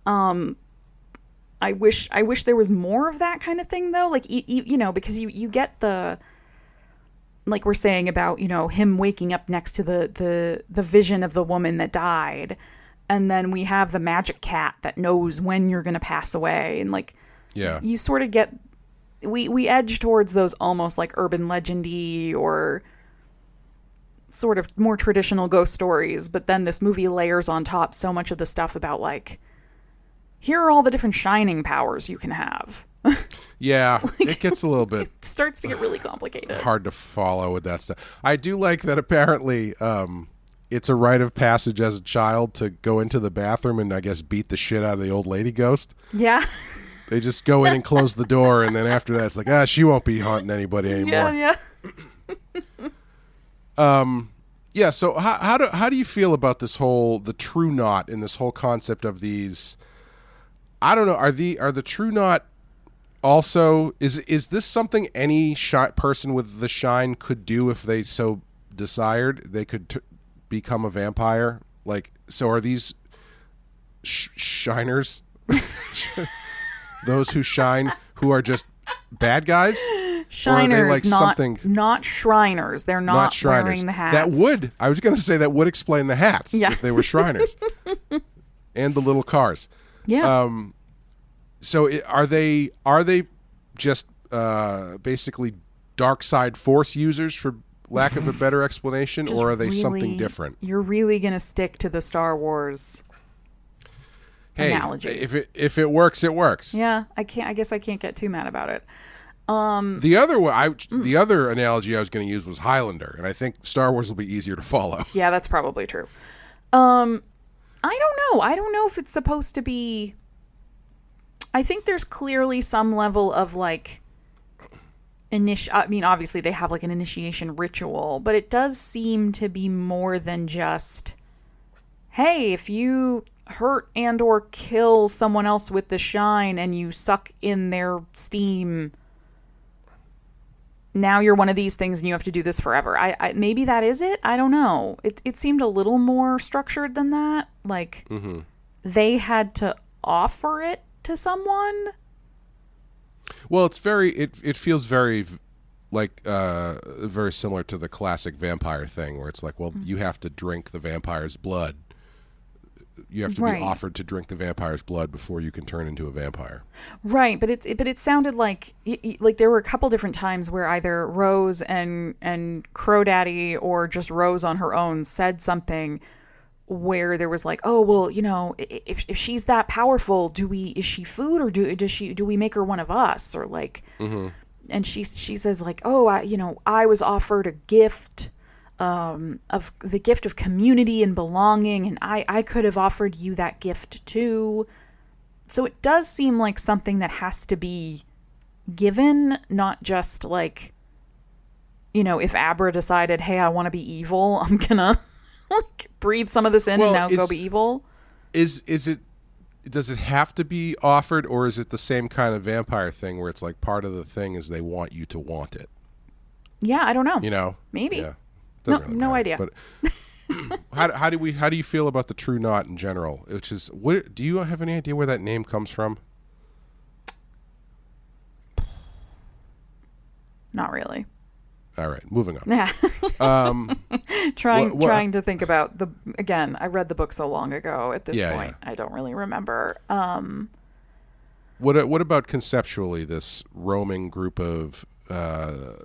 I wish there was more of that kind of thing, though. Like, because you get the, like we're saying about, him waking up next to the vision of the woman that died. And then we have the magic cat that knows when you're going to pass away. And like, you sort of get, we edge towards those almost like urban legendy or sort of more traditional ghost stories. But then this movie layers on top so much of the stuff about like, here are all the different shining powers you can have. Yeah, it gets a little bit. It starts to get really complicated. Hard to follow with that stuff. I do like that apparently it's a rite of passage as a child to go into the bathroom and I guess beat the shit out of the old lady ghost. Yeah. They just go in and close the door, and then after that it's like, she won't be haunting anybody anymore. Yeah. Yeah, so how do you feel about the true knot in this whole concept of these? I don't know. Are the true knot also is this something any person with the shine could do if they so desired? They could become a vampire. Like, so are these shiners? Those who shine, who are just bad guys? Shiners, or are they like not Shriners. They're not Shriners. Wearing the hats. I was going to say that would explain the hats if they were Shriners. And the little cars. Yeah. So are they just basically dark side force users, for lack of a better explanation, or are they something different? You're really going to stick to the Star Wars analogies. If it works, it works. Yeah, I guess I can't get too mad about it. The other analogy I was going to use was Highlander, and I think Star Wars will be easier to follow. Yeah, that's probably true. I don't know. I don't know if it's supposed to be. I think there's clearly some level of like I mean, obviously they have like an initiation ritual, but it does seem to be more than just, hey, if you hurt and or kill someone else with the shine and you suck in their steam, now you're one of these things and you have to do this forever. I maybe that is it. I don't know. It seemed a little more structured than that. Like they had to offer it to someone. Well, it's it feels very like very similar to the classic vampire thing, where it's like, well, you have to drink the vampire's blood. You have to be offered to drink the vampire's blood before you can turn into a vampire. Right, but it sounded like there were a couple different times where either Rose and Crow Daddy or just Rose on her own said something where there was like, oh, well, you know, if she's that powerful, is she food, or do we make her one of us, or like, she says like, oh, I was offered a gift of the gift of community and belonging, and I could have offered you that gift too. So it does seem like something that has to be given, not just like, if Abra decided, hey, I want to be evil, I'm gonna like breathe some of this in and now go be evil. Does it have to be offered, or is it the same kind of vampire thing where it's like part of the thing is they want you to want it? Yeah, I don't know. Maybe. Yeah. No, really no idea. But how do you feel about the True Knot in general? Which is, do you have any idea where that name comes from? Not really. All right, moving on. Yeah. Trying to think about again, I read the book so long ago at this point. I don't really remember. What about conceptually this roaming group of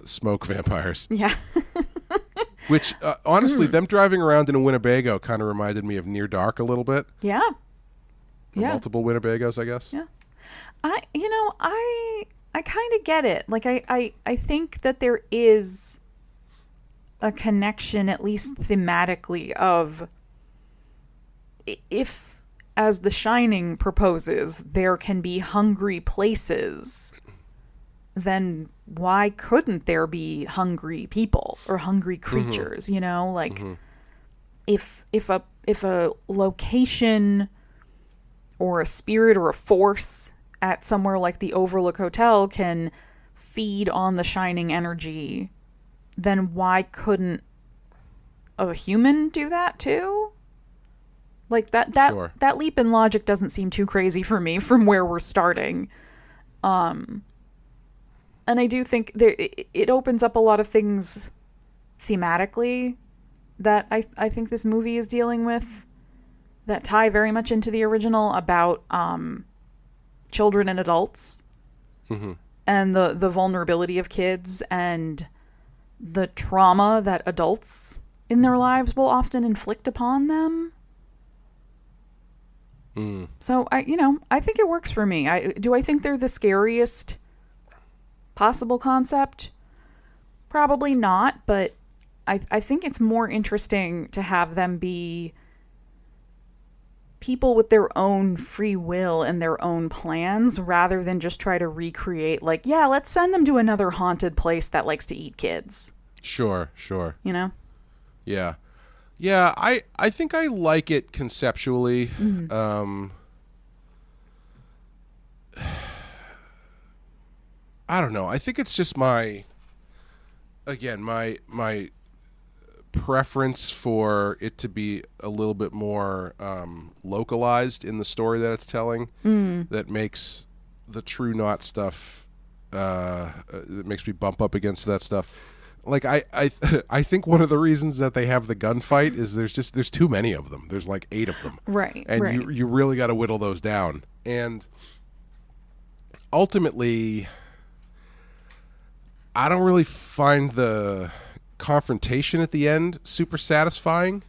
smoke vampires? Yeah. Which honestly, them driving around in a Winnebago kind of reminded me of Near Dark a little bit. Yeah. Multiple Winnebagos, I guess. Yeah. I kind of get it. Like, I think that there is a connection, at least thematically, of if, as The Shining proposes, there can be hungry places, then why couldn't there be hungry people or hungry creatures, Like, if a location or a spirit or a force at somewhere like the Overlook Hotel can feed on the Shining energy, then why couldn't a human do that too? Like that leap in logic doesn't seem too crazy for me from where we're starting. And I do think it opens up a lot of things thematically that I think this movie is dealing with that tie very much into the original about children and adults, and the vulnerability of kids and the trauma that adults in their lives will often inflict upon them. So I think it works for me. Do I think they're the scariest possible concept? Probably not, but I think it's more interesting to have them be people with their own free will and their own plans rather than just try to recreate, like, yeah, let's send them to another haunted place that likes to eat kids. Sure. Yeah. Yeah, I think I like it conceptually. I don't know. I think it's just my preference for it to be a little bit more localized in the story that it's telling that makes the True Knot stuff that makes me bump up against that stuff. Like I think one of the reasons that they have the gunfight is there's too many of them. There's like 8 of them. Right. And you really got to whittle those down. And ultimately I don't really find the confrontation at the end super satisfying.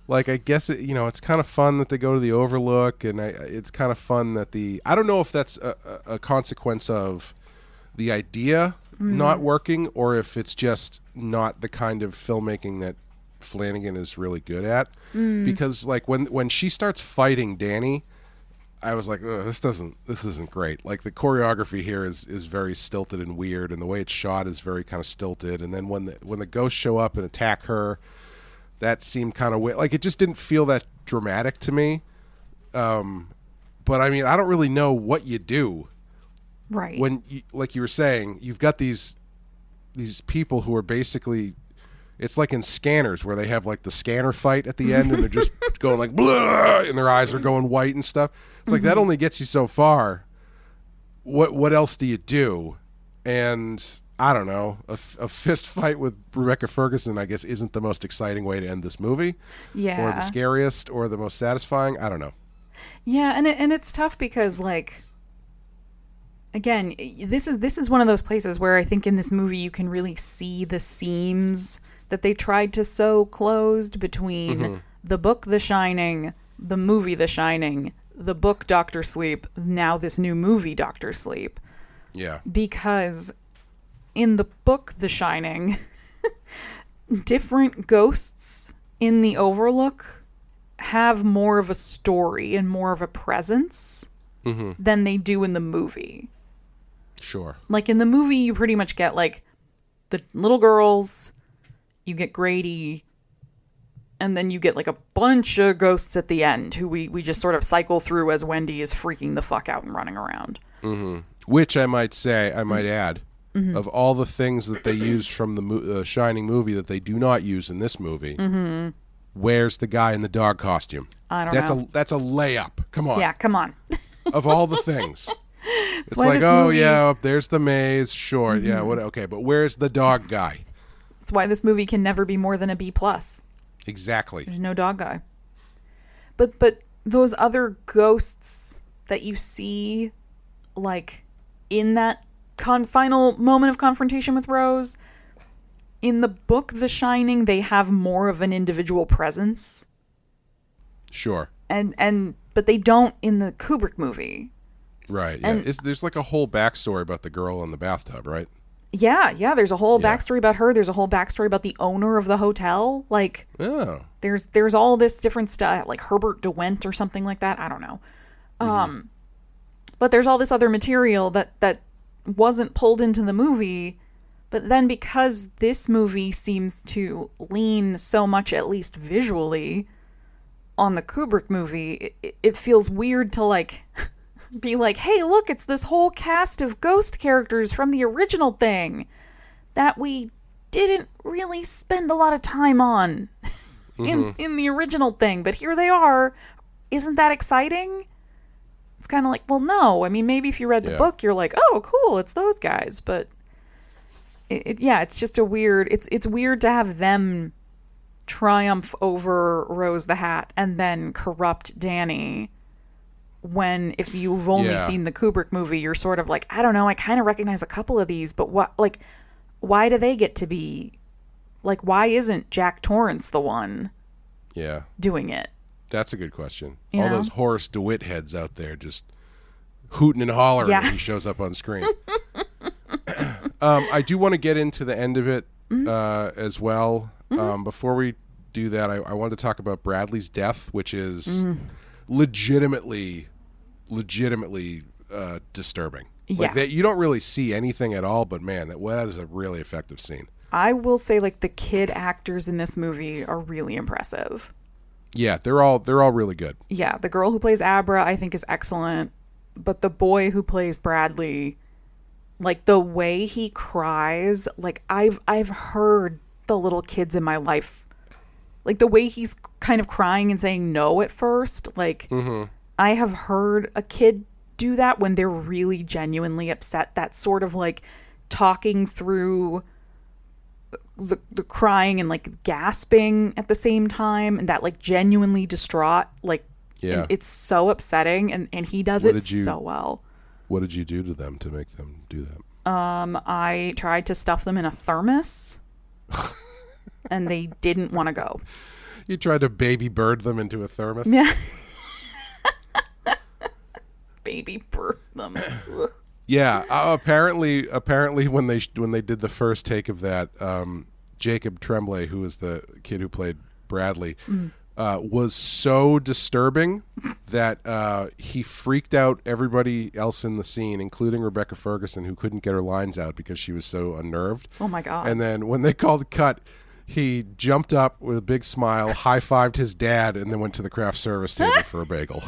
Like, I guess it's kind of fun that they go to the Overlook, and it's kind of fun that I don't know if that's a consequence of the idea not working, or if it's just not the kind of filmmaking that Flanagan is really good at. Because like when she starts fighting Danny, I was like, this isn't great. Like, the choreography here is very stilted and weird, and the way it's shot is very kind of stilted. And then when the ghosts show up and attack her, that seemed kind of weird. Like, it just didn't feel that dramatic to me. But I mean, I don't really know what you do. Right. When, like you were saying, you've got these people who are basically, it's like in Scanners where they have like the scanner fight at the end and they're just going like, blah, and their eyes are going white and stuff. It's like that only gets you so far. What else do you do? And I don't know, a fist fight with Rebecca Ferguson, I guess, isn't the most exciting way to end this movie. Yeah. Or the scariest or the most satisfying. I don't know. Yeah, and it's tough because, like, again, this is one of those places where I think in this movie you can really see the seams that they tried to sew closed between the book The Shining, the movie The Shining, the book Doctor Sleep, now this new movie Doctor Sleep. Yeah. Because in the book The Shining, different ghosts in the Overlook have more of a story and more of a presence than they do in the movie. Sure. Like in the movie, you pretty much get like the little girls, you get Grady, and then you get like a bunch of ghosts at the end who we just sort of cycle through as Wendy is freaking the fuck out and running around. Which I might add, of all the things that they used from the Shining movie that they do not use in this movie, where's the guy in the dog costume? I don't know. That's a layup. Come on. Yeah, come on. Of all the things. It's why like, this oh, movie- yeah, there's the maze. Sure. Yeah, what? Okay, but where's the dog guy? That's why this movie can never be more than a B+. Exactly. There's no dog guy. But those other ghosts that you see, like, in that final moment of confrontation with Rose, in the book The Shining, they have more of an individual presence. Sure. But they don't in the Kubrick movie. Right. Yeah. There's like a whole backstory about the girl in the bathtub, right? Yeah. There's a whole Yeah. backstory about her. There's a whole backstory about the owner of the hotel. Like, Oh. there's all this different stuff, like Herbert DeWent or something like that. I don't know. But there's all this other material that wasn't pulled into the movie. But then because this movie seems to lean so much, at least visually, on the Kubrick movie, it feels weird to like be like, hey, look, it's this whole cast of ghost characters from the original thing that we didn't really spend a lot of time on in the original thing, but here they are. Isn't that exciting? It's kind of like, well, no. I mean, maybe if you read the book, you're like, oh, cool, it's those guys. But it's just a weird. It's weird to have them triumph over Rose the Hat and then corrupt Danny. When if you've only seen the Kubrick movie, you're sort of like, I don't know, I kind of recognize a couple of these, but what, like, why do they get to be, like, why isn't Jack Torrance the one doing it? That's a good question. You All know? those Horace DeWitt heads out there just hooting and hollering when he shows up on screen. I do want to get into the end of it as well. Before we do that, I wanted to talk about Bradley's death, which is legitimately disturbing. Like that, you don't really see anything at all, but man, that is a really effective scene. I will say, like, the kid actors in this movie are really impressive. Yeah, they're all really good. Yeah, the girl who plays Abra, I think, is excellent, but the boy who plays Bradley, like, the way he cries, like, I've heard the little kids in my life, like, the way he's kind of crying and saying no at first, like, I have heard a kid do that when they're really genuinely upset. That sort of, like, talking through the crying and, like, gasping at the same time, and that, like, genuinely distraught, like, and it's so upsetting, and he does it so well. What did you do to them to make them do that? I tried to stuff them in a thermos and they didn't want to go. You tried to baby bird them into a thermos? Yeah. Baby bird them. Yeah. Apparently, when they did the first take of that, Jacob Tremblay, who was the kid who played Bradley, was so disturbing that he freaked out everybody else in the scene, including Rebecca Ferguson, who couldn't get her lines out because she was so unnerved. Oh my God. And then when they called cut, he jumped up with a big smile, high-fived his dad, and then went to the craft service table for a bagel.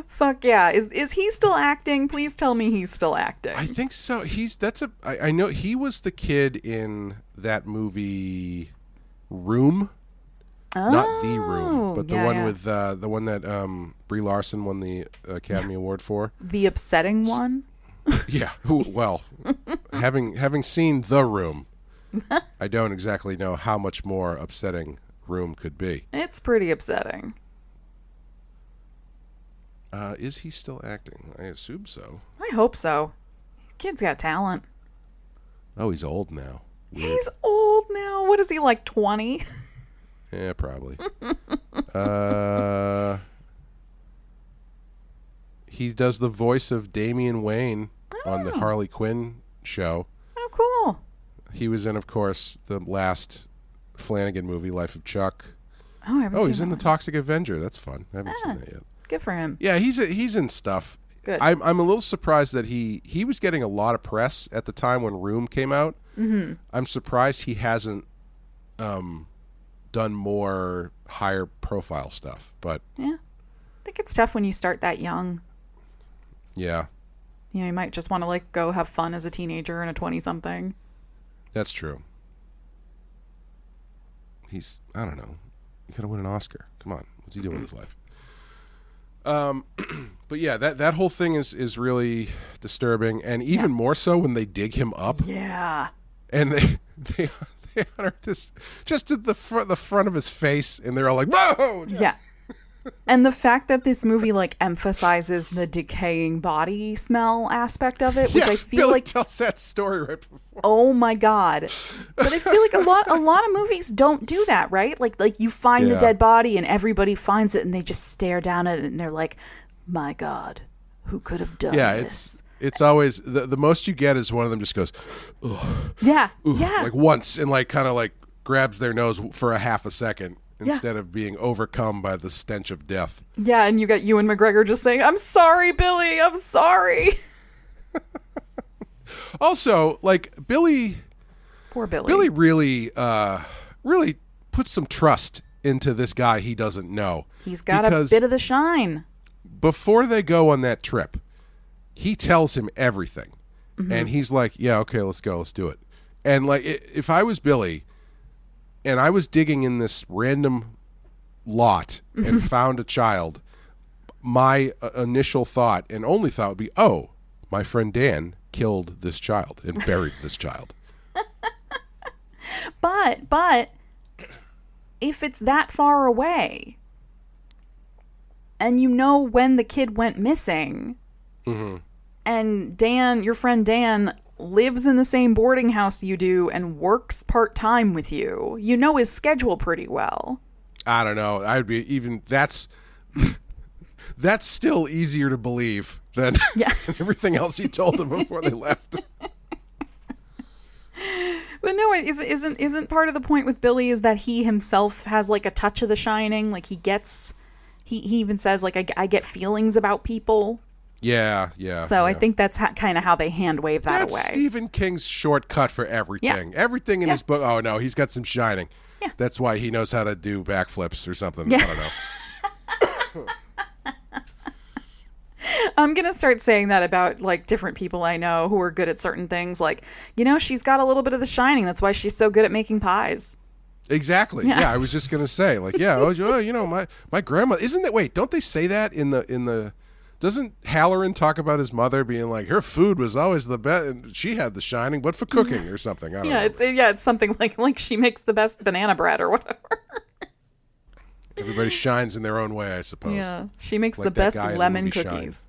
Fuck yeah. Is he still acting? Please tell me he's still acting. I think so. I know he was the kid in that movie Room. Not The Room, but the one with the one that Brie Larson won the Academy Award for. The upsetting one? Yeah. Well, having seen The Room, I don't exactly know how much more upsetting Room could be. It's pretty upsetting. Is he still acting? I assume so. I hope so. Kid's got talent. Oh, he's old now. Weird. He's old now. What is he, like 20? Yeah, probably. He does the voice of Damian Wayne on the Harley Quinn show. Oh, cool. He was in, of course, the last Flanagan movie, Life of Chuck. Oh, I haven't seen he's that in The one. Toxic Avenger. That's fun. I haven't seen that yet. Good for him. Yeah, he's in stuff. Good. I'm a little surprised that he was getting a lot of press at the time when Room came out. Mm-hmm. I'm surprised he hasn't done more higher profile stuff. But Yeah. I think it's tough when you start that young. yeah, You know, you might just want to like go have fun as a teenager and a 20-something. that's true. I don't know. He could have won an Oscar. Come on. What's he doing with his life? But yeah, that whole thing is really disturbing, and even more so when they dig him up. Yeah. And they unearth this just at the front of his face, and they're all like, "Whoa!" Yeah. And the fact that this movie like emphasizes the decaying body smell aspect of it, which I feel Billy like tells that story right before. oh my god. But I feel like a lot of movies don't do that, right? Like you find the dead body and everybody finds it and they just stare down at it and they're like, "My god, who could have done this?" It's always the most you get is one of them just goes, "Ugh." Yeah. Ugh, Yeah. like once, and like kind of like grabs their nose for a half a second instead of being overcome by the stench of death. Yeah, and you got Ewan McGregor just saying, "I'm sorry, Billy. I'm sorry." Also, like Poor Billy. Billy really puts some trust into this guy he doesn't know. He's got a bit of the shine. Before they go on that trip, he tells him everything. Mm-hmm. And he's like, "Yeah, okay, let's go. Let's do it." And like, if I was Billy and I was digging in this random lot and found a child, my initial thought and only thought would be, "Oh, my friend Dan killed this child and buried this child." But if it's that far away and you know when the kid went missing, and Dan, your friend Dan, lives in the same boarding house you do and works part-time with you, you know his schedule pretty well. I don't know. I'd be even that's still easier to believe than everything else he told them before they left. But no, isn't part of the point with Billy is that he himself has like a touch of The Shining. Like he even says like I get feelings about people. Yeah. So I think that's kind of how they hand wave that That's away. Stephen King's shortcut for everything. Yeah. Everything in his book. Oh no, he's got some Shining. Yeah. That's why he knows how to do backflips or something. I don't know. I'm going to start saying that about like different people I know who are good at certain things. Like, you know, she's got a little bit of The Shining. That's why she's so good at making pies. Exactly. Yeah, I was just gonna say, like, you know, my grandma isn't that. Wait, don't they say that in the? Doesn't Halloran talk about his mother being like her food was always the best, and she had The Shining, but for cooking or something? I don't know. It's something like she makes the best banana bread or whatever. Everybody shines in their own way, I suppose. Yeah, she makes Like the that best guy in the lemon movie cookies.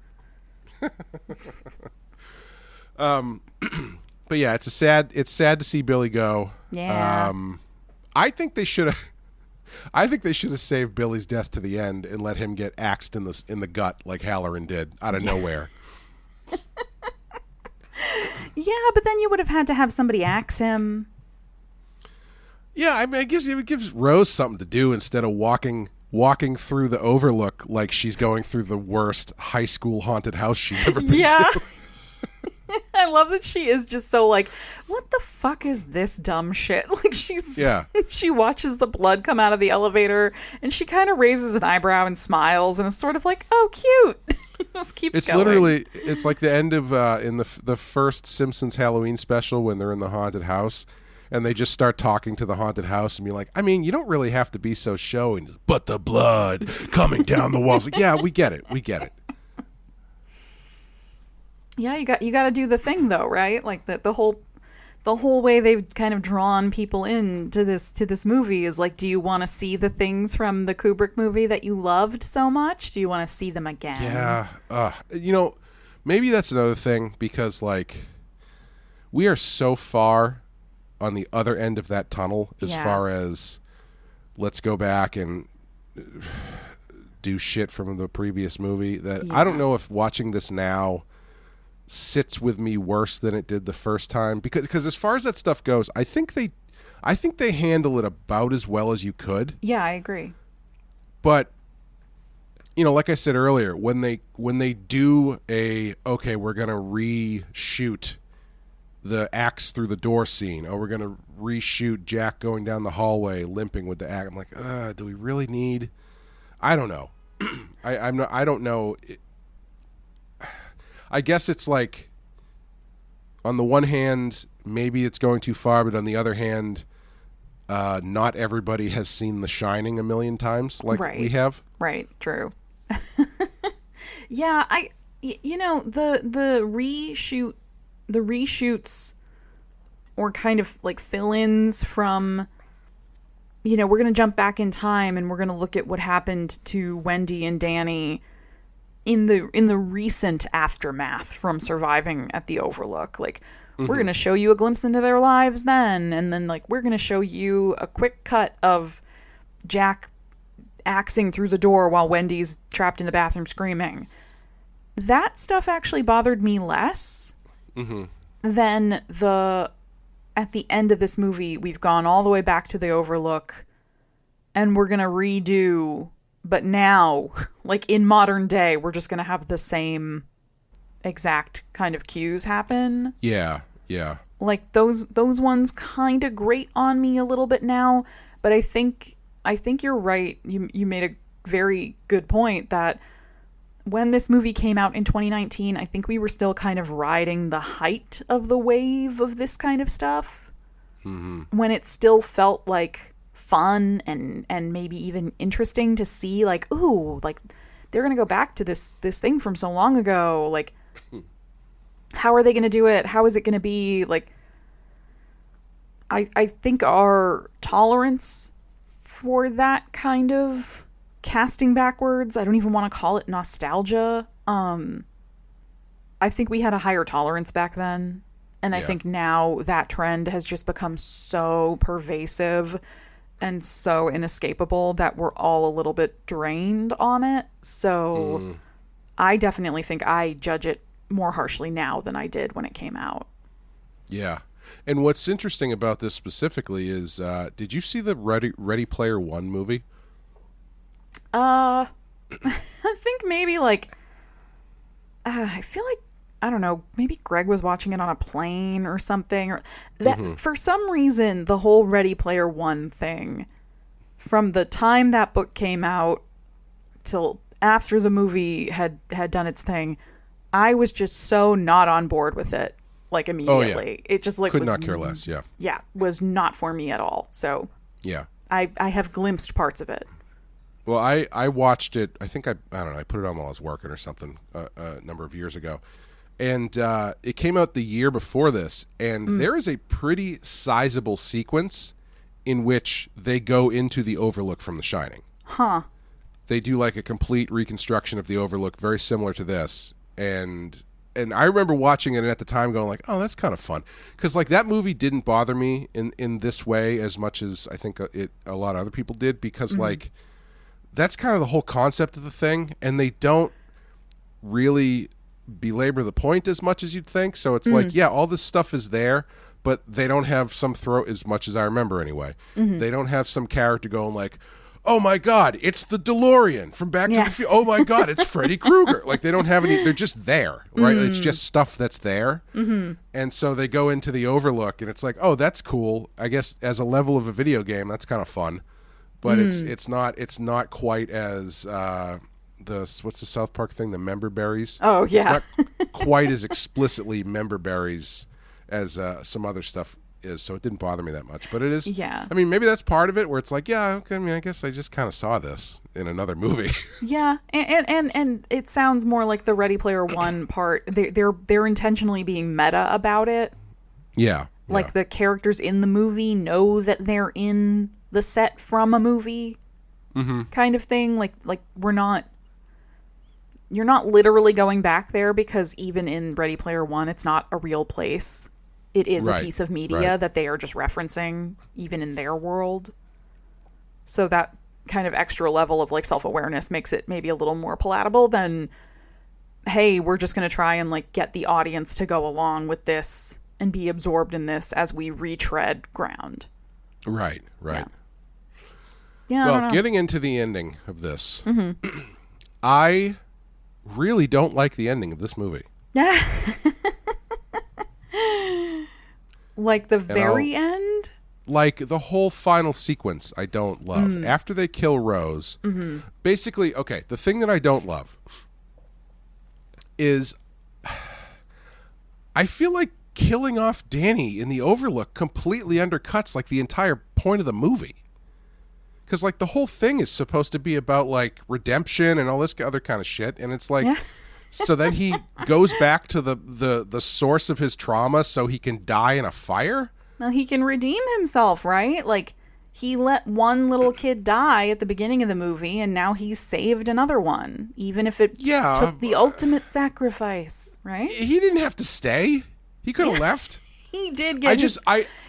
But yeah, it's sad to see Billy go. Yeah. I think they should have saved Billy's death to the end and let him get axed in the gut like Halloran did out of nowhere. Yeah, but then you would have had to have somebody axe him. Yeah, I mean, I guess it gives Rose something to do instead of walking through the Overlook like she's going through the worst high school haunted house she's ever been to. I love that she is just so like, what the fuck is this dumb shit? Like she watches the blood come out of the elevator and she kind of raises an eyebrow and smiles and is sort of like, oh, cute. Just keeps going. Literally, it's like the end of in the first Simpsons Halloween special when they're in the haunted house and they just start talking to the haunted house and be like, I mean, you don't really have to be so showy, but the blood coming down the walls. Like, yeah, we get it. Yeah, you got to do the thing though, right? Like the whole way they've kind of drawn people into this movie is like, do you want to see the things from the Kubrick movie that you loved so much? Do you want to see them again? Yeah. You know, maybe that's another thing because like we are so far on the other end of that tunnel as far as let's go back and do shit from the previous movie that I don't know if watching this now sits with me worse than it did the first time, because as far as that stuff goes, I think they handle it about as well as you could. Yeah, I agree. But like I said earlier, when they do okay, we're gonna reshoot the axe through the door scene, or we're gonna reshoot Jack going down the hallway limping with the axe. I'm like, do we really need? I don't know. I don't know. I guess it's like, on the one hand, maybe it's going too far, but on the other hand, not everybody has seen The Shining a million times like we have. Right. True. Yeah. The reshoots or kind of like fill-ins from, we're going to jump back in time and we're going to look at what happened to Wendy and Danny in the recent aftermath from surviving at the Overlook. Like, we're going to show you a glimpse into their lives then, and then like we're going to show you a quick cut of Jack axing through the door while Wendy's trapped in the bathroom screaming. That stuff actually bothered me less than at the end of this movie, we've gone all the way back to the Overlook and we're going to redo, but now, like in modern day, we're just going to have the same exact kind of cues happen. Yeah. Like those ones kind of grate on me a little bit now, but I think you're right. You made a very good point that when this movie came out in 2019, I think we were still kind of riding the height of the wave of this kind of stuff. When it still felt like fun and maybe even interesting to see, like, ooh, like they're going to go back to this thing from so long ago. Like, how are they going to do it? How is it going to be? Like, I think our tolerance for that kind of casting backwards, I don't even want to call it nostalgia. I think we had a higher tolerance back then. And I think now that trend has just become so pervasive and so inescapable that we're all a little bit drained on it. So I definitely think I judge it more harshly now than I did when it came out. Yeah. And what's interesting about this specifically is, did you see the Ready Player One movie? I think maybe like, I feel like, I don't know, maybe Greg was watching it on a plane or something, or that for some reason, the whole Ready Player One thing, from the time that book came out till after the movie had done its thing, I was just so not on board with it, like immediately. Oh, yeah. Could like could not care less. Yeah, was not for me at all. So yeah, I have glimpsed parts of it. Well, I watched it. I think I don't know. I put it on while I was working or something a number of years ago, and it came out the year before this. And there is a pretty sizable sequence in which they go into the Overlook from The Shining. Huh. They do like a complete reconstruction of the Overlook, very similar to this. And I remember watching it and at the time going like, oh, that's kind of fun. Because like that movie didn't bother me in this way as much as I think a lot of other people did, because like that's kind of the whole concept of the thing. And they don't really belabor the point as much as you'd think. So it's like, yeah, all this stuff is there, but they don't have some throw, as much as I remember anyway. They don't have some character going like, oh my God, it's the DeLorean from Back to the Future. Oh my God, it's Freddy Krueger. Like they don't have any, they're just there, right? It's just stuff that's there. And so they go into the Overlook and it's like, oh, that's cool. I guess as a level of a video game, that's kind of fun. But it's not quite as what's the South Park thing? The member berries. Oh yeah. It's not quite as explicitly member berries as some other stuff is, so it didn't bother me that much. But it is, yeah. I mean, maybe that's part of it, where it's like, yeah, okay, I mean, I guess I just kind of saw this in another movie. Yeah, and it sounds more like the Ready Player One part. They're intentionally being meta about it. Yeah, like the characters in the movie know that they're in the set from a movie, kind of thing. Like you're not literally going back there, because even in Ready Player One, it's not a real place. It is a piece of media that they are just referencing, even in their world. So that kind of extra level of like self-awareness makes it maybe a little more palatable than hey, we're just going to try and like get the audience to go along with this and be absorbed in this as we retread ground. Right. Yeah, Well, getting into the ending of this, I really don't like the ending of this movie. Yeah. Like the very end? Like the whole final sequence, I don't love. After they kill Rose, basically, okay, the thing that I don't love is I feel like killing off Danny in the Overlook completely undercuts like the entire point of the movie. Because like the whole thing is supposed to be about like redemption and all this other kind of shit, and it's like, so then he goes back to the source of his trauma so he can die in a fire. Well, he can redeem himself, right? Like he let one little kid die at the beginning of the movie, and now he's saved another one, even if it took the ultimate sacrifice, right? He didn't have to stay. He could have left. He did get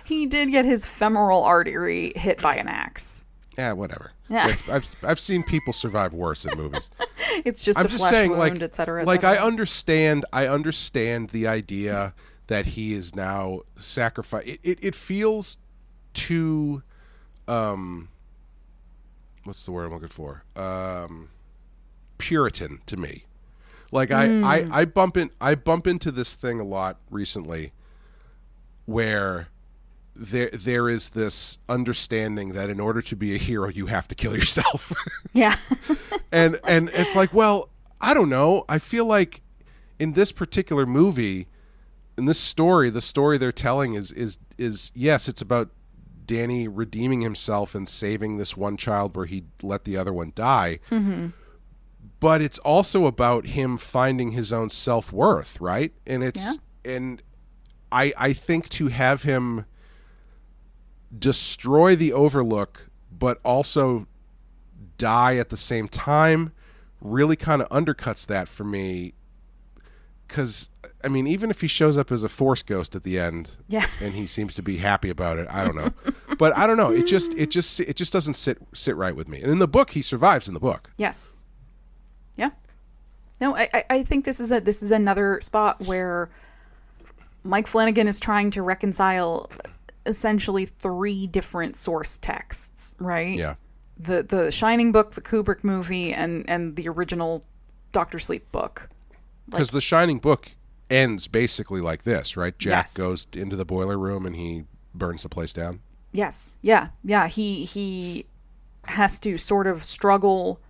he did get his femoral artery hit by an axe. Yeah, whatever. Yeah. I've seen people survive worse in movies. It's just I'm a just flesh saying, wound, like, etc. like I understand the idea that he is now sacrificed. It feels too, what's the word I'm looking for? Puritan to me. Like I bump into this thing a lot recently, where there is this understanding that in order to be a hero, you have to kill yourself. Yeah. and it's like, well, I don't know. I feel like in this particular movie, in this story, the story they're telling is yes, it's about Danny redeeming himself and saving this one child where he let the other one die. But it's also about him finding his own self-worth, right? And and I think to have him destroy the Overlook but also die at the same time really kind of undercuts that for me, because I mean, even if he shows up as a Force ghost at the end, and he seems to be happy about it, I don't know. But I don't know, it just doesn't sit right with me. And in the book, he survives in the book. Yes. Yeah. No, I think this is another spot where Mike Flanagan is trying to reconcile essentially 3 different source texts, right? Yeah. The Shining book, the Kubrick movie, and the original Dr. Sleep book. Because the Shining book ends basically like this, right? Jack goes into the boiler room and he burns the place down. Yes. Yeah. Yeah. He has to sort of struggle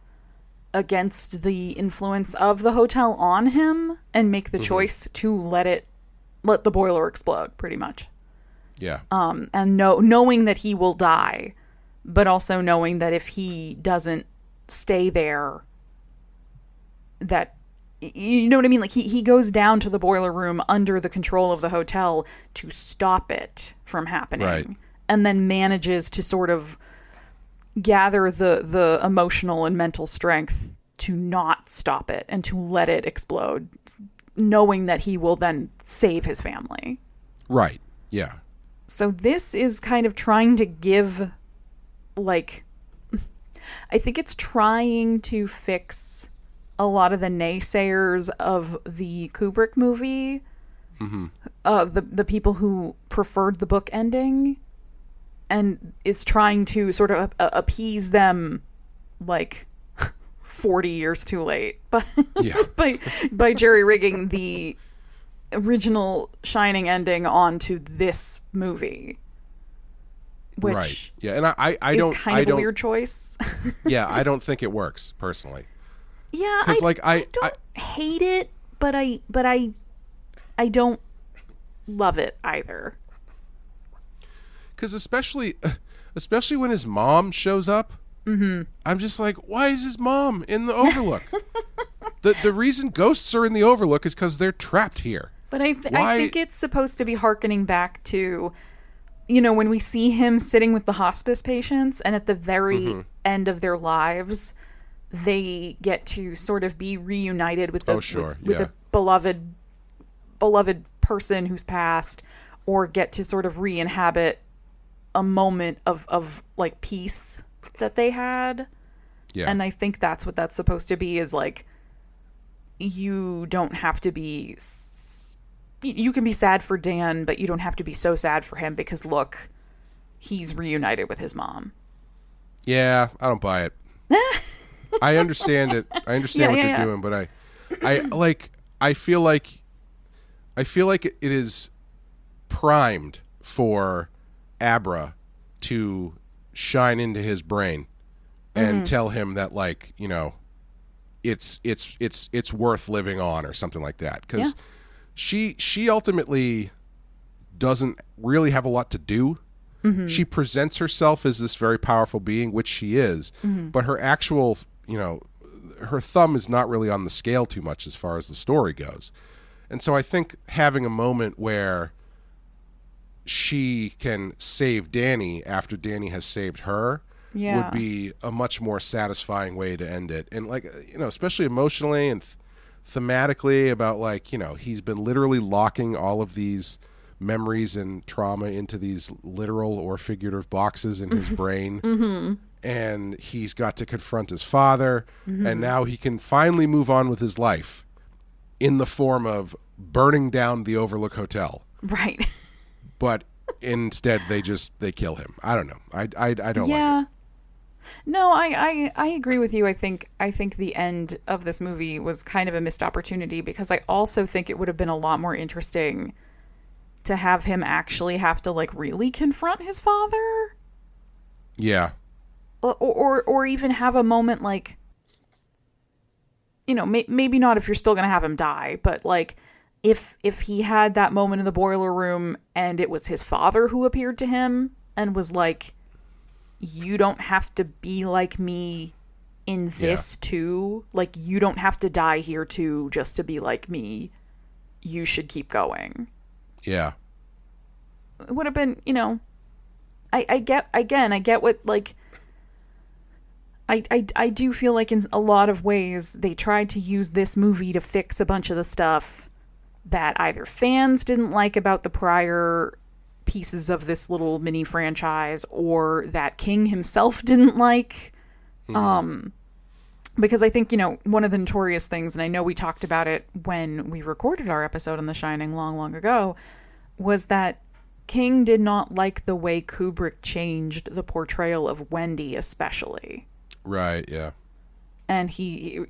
against the influence of the hotel on him and make the choice to let the boiler explode, pretty much. Yeah. And knowing that he will die, but also knowing that if he doesn't stay there, that, you know what I mean? Like he goes down to the boiler room under the control of the hotel to stop it from happening. Right. And then manages to sort of gather the emotional and mental strength to not stop it and to let it explode, knowing that he will then save his family. Right. Yeah. So this is kind of trying to give, like, I think it's trying to fix a lot of the naysayers of the Kubrick movie, the people who preferred the book ending, and is trying to sort of appease them, like 40 years too late, but by jerry-rigging the original Shining ending onto this movie, which right. Yeah, and I don't kind of a weird choice. Yeah, I don't think it works personally. Yeah, I don't hate it, but I don't love it either. Because especially when his mom shows up, I'm just like, why is his mom in the Overlook? The reason ghosts are in the Overlook is because they're trapped here. But I think it's supposed to be hearkening back to, when we see him sitting with the hospice patients, and at the very end of their lives, they get to sort of be reunited with a beloved person who's passed, or get to sort of re-inhabit a moment of like peace that they had. Yeah. And I think that's what that's supposed to be, is like, you don't have to be... You can be sad for Dan, but you don't have to be so sad for him because, look, he's reunited with his mom. Yeah, I don't buy it. I understand it. I understand what they're doing, but I feel like it is primed for Abra to shine into his brain and tell him that, like, you know, it's worth living on or something like that, because she ultimately doesn't really have a lot to do. She presents herself as this very powerful being, which she is, but her actual, you know, her thumb is not really on the scale too much as far as the story goes. And so I think having a moment where she can save Danny after Danny has saved her would be a much more satisfying way to end it. And, like, you know, especially emotionally and thematically, about, like, you know, he's been literally locking all of these memories and trauma into these literal or figurative boxes in his brain. And he's got to confront his father, and now he can finally move on with his life in the form of burning down the Overlook Hotel. Right. But instead they kill him. I don't know. I don't like it. No, I agree with you. I think the end of this movie was kind of a missed opportunity, because I also think it would have been a lot more interesting to have him actually have to, like, really confront his father. Yeah. Or even have a moment, like, you know, maybe not if you're still going to have him die, but, like, if he had that moment in the boiler room and it was his father who appeared to him and was like, you don't have to be like me in this too. Like, you don't have to die here too just to be like me. You should keep going. Yeah. It would have been, you know, I get what, like, I do feel like in a lot of ways they tried to use this movie to fix a bunch of the stuff that either fans didn't like about the prior pieces of this little mini franchise, or that King himself didn't like. Because I think, you know, one of the notorious things, and I know we talked about it when we recorded our episode on The Shining long, long ago, was that King did not like the way Kubrick changed the portrayal of Wendy, especially. Right, yeah. And he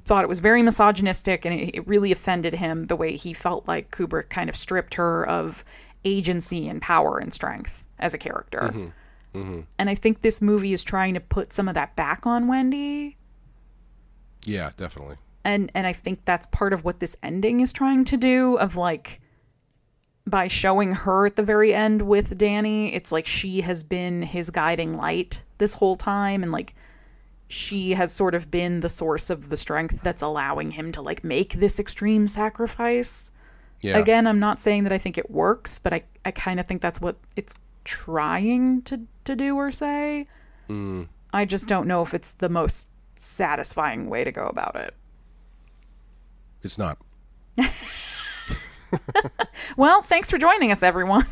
thought it was very misogynistic, and it really offended him the way he felt like Kubrick kind of stripped her of agency and power and strength as a character. And I think this movie is trying to put some of that back on Wendy. Yeah, definitely. And I think that's part of what this ending is trying to do, of, like, by showing her at the very end with Danny, it's like she has been his guiding light this whole time, and, like, she has sort of been the source of the strength that's allowing him to, like, make this extreme sacrifice. Yeah. Again, I'm not saying that I think it works, but I kind of think that's what it's trying to do or say. I just don't know if it's the most satisfying way to go about it. It's not. Well, thanks for joining us, everyone.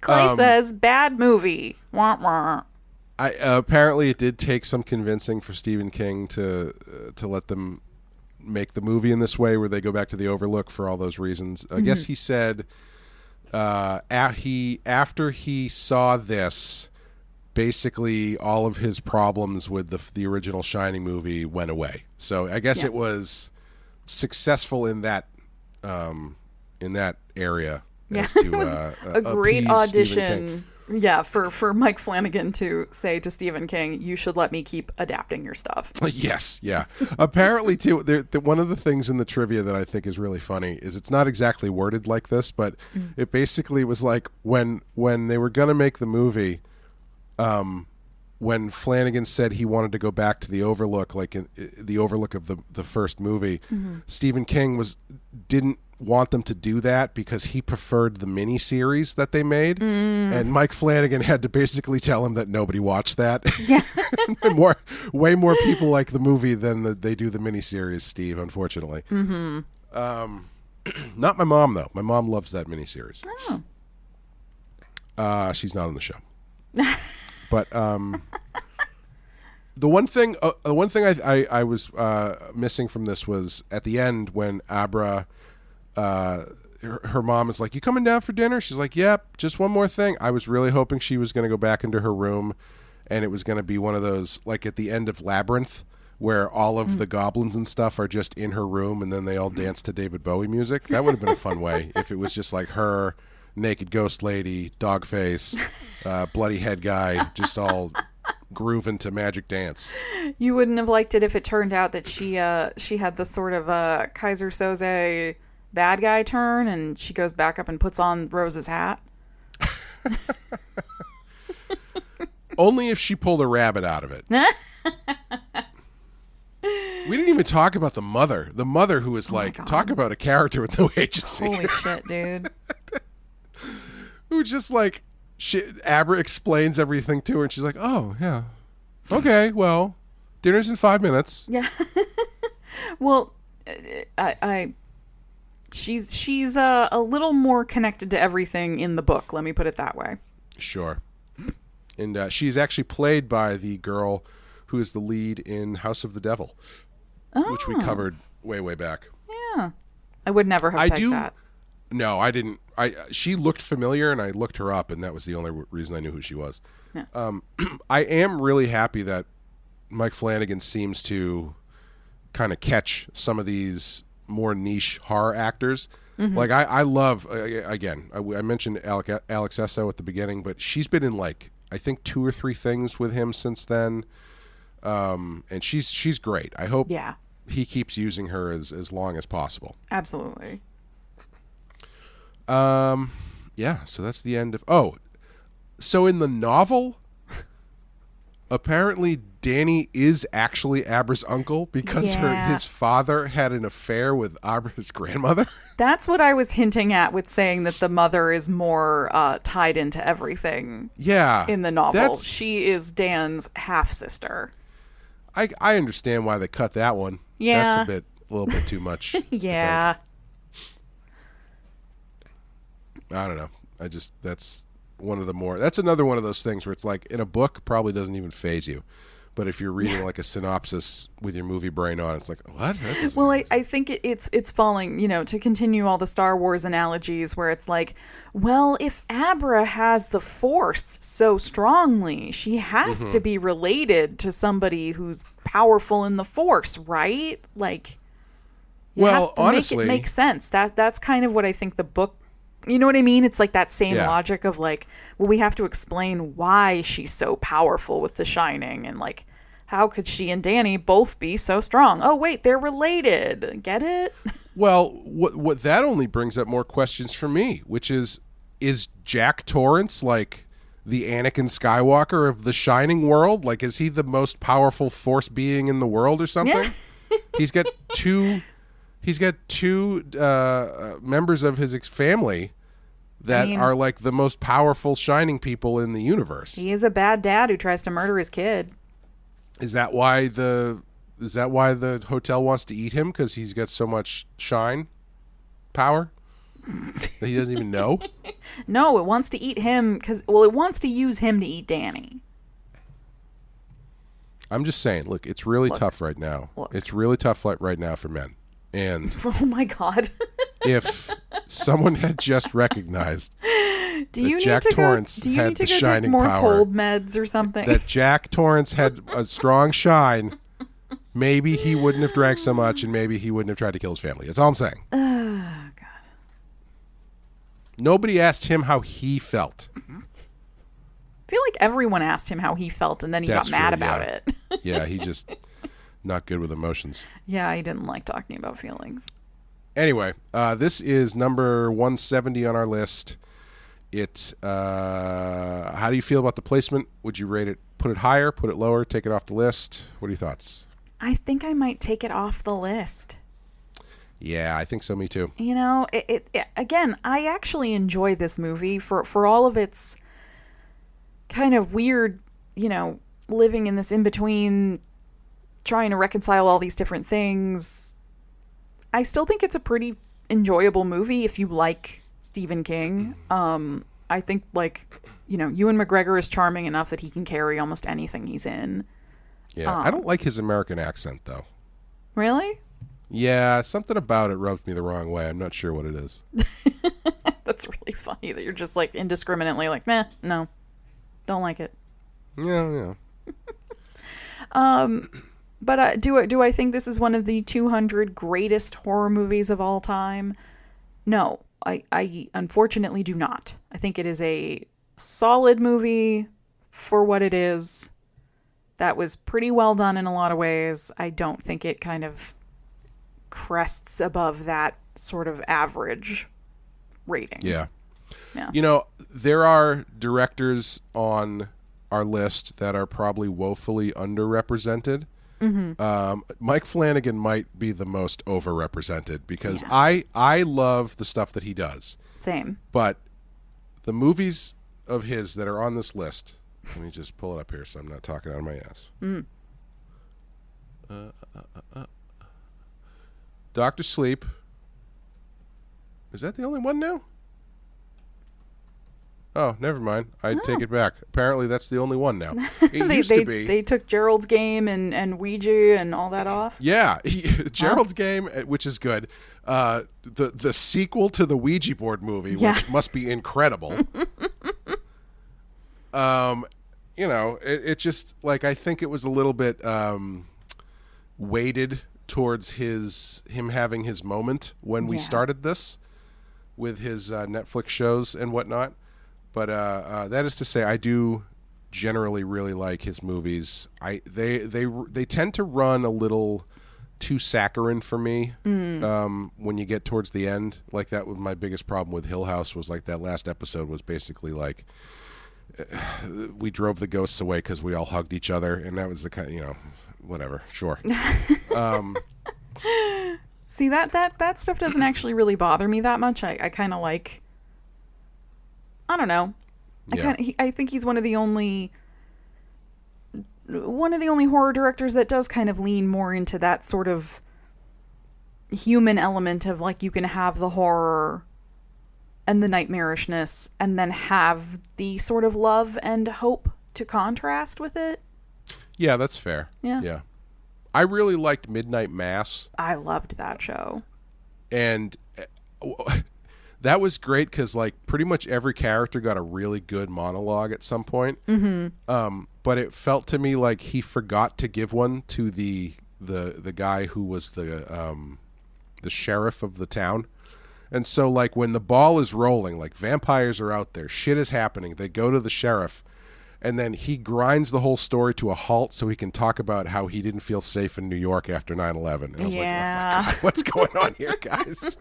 Clay says, bad movie. Wah, wah. Apparently it did take some convincing for Stephen King to let them make the movie in this way, where they go back to the Overlook for all those reasons. I guess he said after he saw this, basically all of his problems with the original Shining movie went away. So I guess it was successful in that area. As to, a great audition. Yeah, for Mike Flanagan to say to Stephen King, you should let me keep adapting your stuff. Yes, yeah. Apparently, too, one of the things in the trivia that I think is really funny is it's not exactly worded like this, but it basically was like when they were going to make the movie, when Flanagan said he wanted to go back to the Overlook, like the Overlook of the first movie, Stephen King didn't want them to do that because he preferred the miniseries that they made, and Mike Flanagan had to basically tell him that nobody watched that. Yeah. way more people like the movie than they do the miniseries, Steve, unfortunately. Not my mom, though. My mom loves that miniseries. She's not on the show. But The one thing I was missing from this was at the end when Abra, her mom is like, "You coming down for dinner?" She's like, "Yep, just one more thing." I was really hoping she was going to go back into her room, and it was going to be one of those, like at the end of Labyrinth, where all of the goblins and stuff are just in her room, and then they all dance to David Bowie music. That would have been a fun way if it was just like her, naked ghost lady, dog face, bloody head guy, just all grooving to Magic Dance. You wouldn't have liked it if it turned out that she had the sort of Kaiser Soze bad guy turn, and she goes back up and puts on Rose's hat. Only if she pulled a rabbit out of it. We didn't even talk about the mother. The mother who was talk about a character with no agency. Holy shit, dude. Who just Abra explains everything to her, and she's like, "Oh, yeah. Okay, well, dinner's in 5 minutes." Yeah. Well, she's a little more connected to everything in the book, let me put it that way. Sure. And she's actually played by the girl who is the lead in House of the Devil, which we covered way back. Yeah. I would never have pegged that. No, I didn't. She looked familiar, and I looked her up, and that was the only reason I knew who she was. Yeah. I am really happy that Mike Flanagan seems to kind of catch some of these more niche horror actors. Mm-hmm. Like I love, again, I mentioned Alex Esso at the beginning, but she's been in I think 2 or 3 things with him since then. And she's great. I hope he keeps using her as long as possible. Absolutely. Yeah, so that's the end of... Oh, so in the novel, apparently Danny is actually Abra's uncle because his father had an affair with Abra's grandmother. That's what I was hinting at with saying that the mother is more tied into everything in the novel. She is Dan's half-sister. I understand why they cut that one. Yeah. That's a little bit too much. Yeah. I don't know. That's another one of those things where it's like in a book probably doesn't even faze you. But if you're reading a synopsis with your movie brain on, it's like, what? Well, I think it's falling, to continue all the Star Wars analogies where it's like, well, if Abra has the Force so strongly, she has to be related to somebody who's powerful in the Force, right? Honestly, make it make sense. That's kind of what I think the book. You know what I mean? It's like that same logic of we have to explain why she's so powerful with the Shining, and how could she and Danny both be so strong? Oh wait, they're related. Get it? Well, what that only brings up more questions for me, which is Jack Torrance the Anakin Skywalker of the Shining world? Is he the most powerful Force being in the world or something? Yeah. He's got two members of his family that are the most powerful Shining people in the universe. He is a bad dad who tries to murder his kid. Is that why the hotel wants to eat him? Because he's got so much shine power that he doesn't even know? No, it wants to eat him because it wants to use him to eat Danny. I'm just saying, look, it's really tough right now. It's really tough right now for men. And oh my God. If someone had just recognized do you Jack Torrance had the shining more power, cold meds or something? That Jack Torrance had a strong shine, maybe he wouldn't have drank so much, and maybe he wouldn't have tried to kill his family. That's all I'm saying. Oh God. Nobody asked him how he felt. I feel like everyone asked him how he felt, and then he got mad about it. Yeah, he just not good with emotions. Yeah, he didn't like talking about feelings. Anyway, this is number 170 on our list. How do you feel about the placement? Would you rate it, put it higher, put it lower, take it off the list? What are your thoughts? I think I might take it off the list. Yeah, I think so. Me too. It again, I actually enjoy this movie for all of its kind of weird, living in this in-between, trying to reconcile all these different things. I still think it's a pretty enjoyable movie if you like Stephen King. I think Ewan McGregor is charming enough that he can carry almost anything he's in. Yeah, I don't like his American accent, though. Really? Yeah, something about it rubs me the wrong way. I'm not sure what it is. That's really funny that you're just like indiscriminately like, nah, no, don't like it. Yeah. But do I think this is one of the 200 greatest horror movies of all time? No, I unfortunately do not. I think it is a solid movie for what it is. That was pretty well done in a lot of ways. I don't think it kind of crests above that sort of average rating. Yeah. Yeah. You know, there are directors on our list that are probably woefully underrepresented. Mike Flanagan might be the most overrepresented because I love the stuff that he does. Same. But the movies of his that are on this list, let me just pull it up here so I'm not talking out of my ass. Dr. Sleep. Is that the only one now? Oh, never mind. I take it back. Apparently, that's the only one now. It used to be. They took Gerald's Game and Ouija and all that off. Yeah, Gerald's Game, which is good. The sequel to the Ouija board movie, which must be incredible. You know, it just like I think it was a little bit weighted towards him having his moment when we started this with his Netflix shows and whatnot. But that is to say, I do generally really like his movies. They tend to run a little too saccharine for me when you get towards the end. Like that was my biggest problem with Hill House. Was like that last episode was basically like we drove the ghosts away because we all hugged each other, and that was the kind. You know, whatever. Sure. See that stuff doesn't actually really bother me that much. I kind of like. I don't know. I think he's one of the only horror directors that does kind of lean more into that sort of human element of like you can have the horror and the nightmarishness and then have the sort of love and hope to contrast with it. Yeah, that's fair. Yeah. I really liked Midnight Mass. I loved that show. And that was great because, like, pretty much every character got a really good monologue at some point. But it felt to me like he forgot to give one to the guy who was the sheriff of the town. And so, like, when the ball is rolling, like, vampires are out there, shit is happening, they go to the sheriff, and then he grinds the whole story to a halt so he can talk about how he didn't feel safe in New York after 9/11. And I was like, oh my God, what's going on here, guys?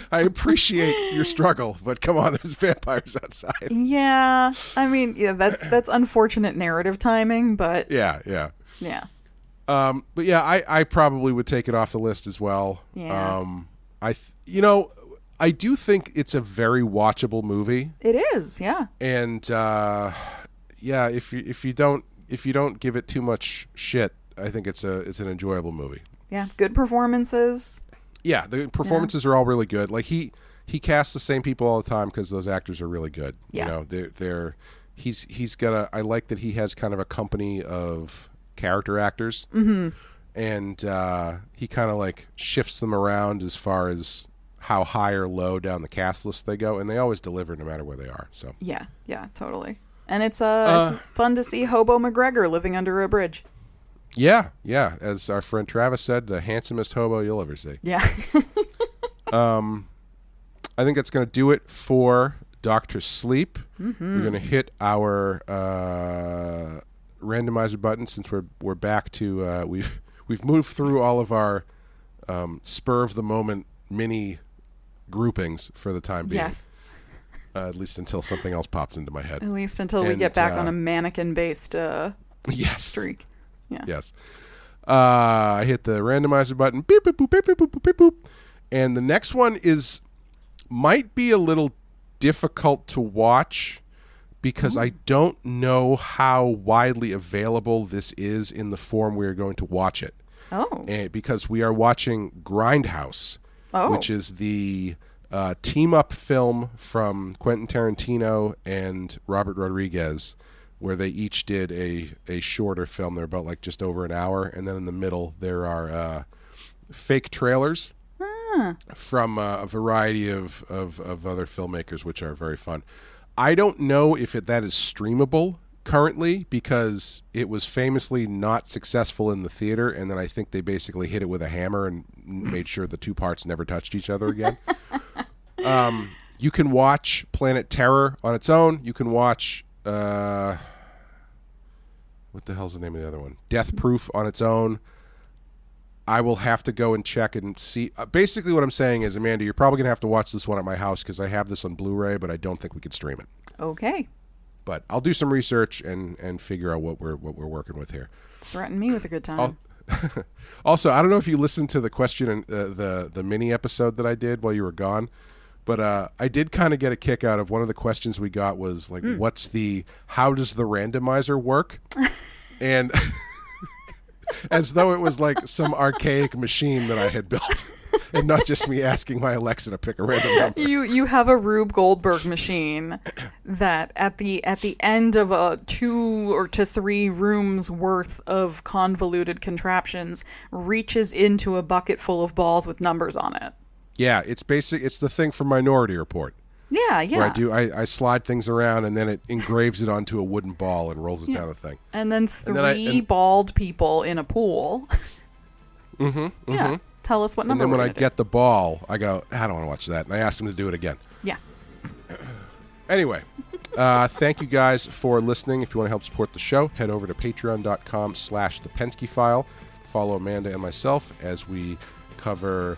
I appreciate your struggle, but come on, there's vampires outside. Yeah. I mean, yeah, that's unfortunate narrative timing, but... Yeah. But yeah, I probably would take it off the list as well. Yeah. I do think it's a very watchable movie. It is, yeah. And if you don't give it too much shit, I think it's an enjoyable movie. Yeah, good performances. Yeah, the performances are all really good. Like he casts the same people all the time because those actors are really good. Yeah. You know, he's got I like that he has kind of a company of character actors. Mm-hmm. And he kind of like shifts them around as far as how high or low down the cast list they go, and they always deliver no matter where they are. So yeah, totally. And it's fun to see Hobo McGregor living under a bridge. Yeah. As our friend Travis said, the handsomest hobo you'll ever see. Yeah. I think that's going to do it for Dr. Sleep. Mm-hmm. We're going to hit our randomizer button since we're back to we've moved through all of our spur of the moment mini groupings for the time being. Yes. At least until something else pops into my head. At least until we get back on a mannequin-based streak. Yeah. Yes. I hit the randomizer button. Beep, boop, boop, beep, boop, boop, beep, boop. And the next one might be a little difficult to watch because I don't know how widely available this is in the form we are going to watch it. Oh. Because we are watching Grindhouse, which is the team-up film from Quentin Tarantino and Robert Rodriguez where they each did a shorter film. They're about like just over an hour, and then in the middle there are fake trailers from a variety of other filmmakers, which are very fun. I don't know if that is streamable currently, because it was famously not successful in the theater, and then I think they basically hit it with a hammer and made sure the two parts never touched each other again. You can watch Planet Terror on its own. You can watch what the hell's the name of the other one? Death Proof on its own. I will have to go and check and see. Basically what I'm saying is, Amanda, you're probably going to have to watch this one at my house, because I have this on Blu-ray, but I don't think we can stream it. Okay. But I'll do some research and figure out what we're working with here. Threaten me with a good time. Also, I don't know if you listened to the question and the mini episode that I did while you were gone, but I did kind of get a kick out of one of the questions we got was like, how does the randomizer work? And as though it was like some archaic machine that I had built. And not just me asking my Alexa to pick a random number. You have a Rube Goldberg machine that at the end of a 2 or 3 rooms worth of convoluted contraptions reaches into a bucket full of balls with numbers on it. Yeah, it's the thing from Minority Report. Yeah. Where I slide things around and then it engraves it onto a wooden ball and rolls it down a thing. And then three bald people in a pool. Yeah. Tell us what number. And then when I get the ball, I go, I don't want to watch that. And I ask them to do it again. Yeah. Anyway, thank you guys for listening. If you want to help support the show, head over to patreon.com/thepensky-file. Follow Amanda and myself as we cover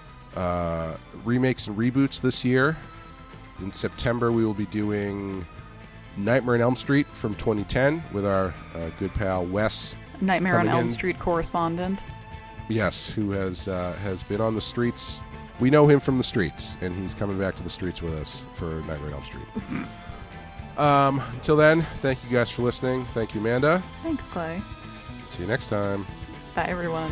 remakes and reboots this year. In September, we will be doing Nightmare on Elm Street from 2010 with our good pal Wes. Nightmare on Elm Street correspondent. Yes, who has been on the streets. We know him from the streets, and he's coming back to the streets with us for Nightmare on Elm Street. Until then, thank you guys for listening. Thank you, Amanda. Thanks, Clay. See you next time. Bye, everyone.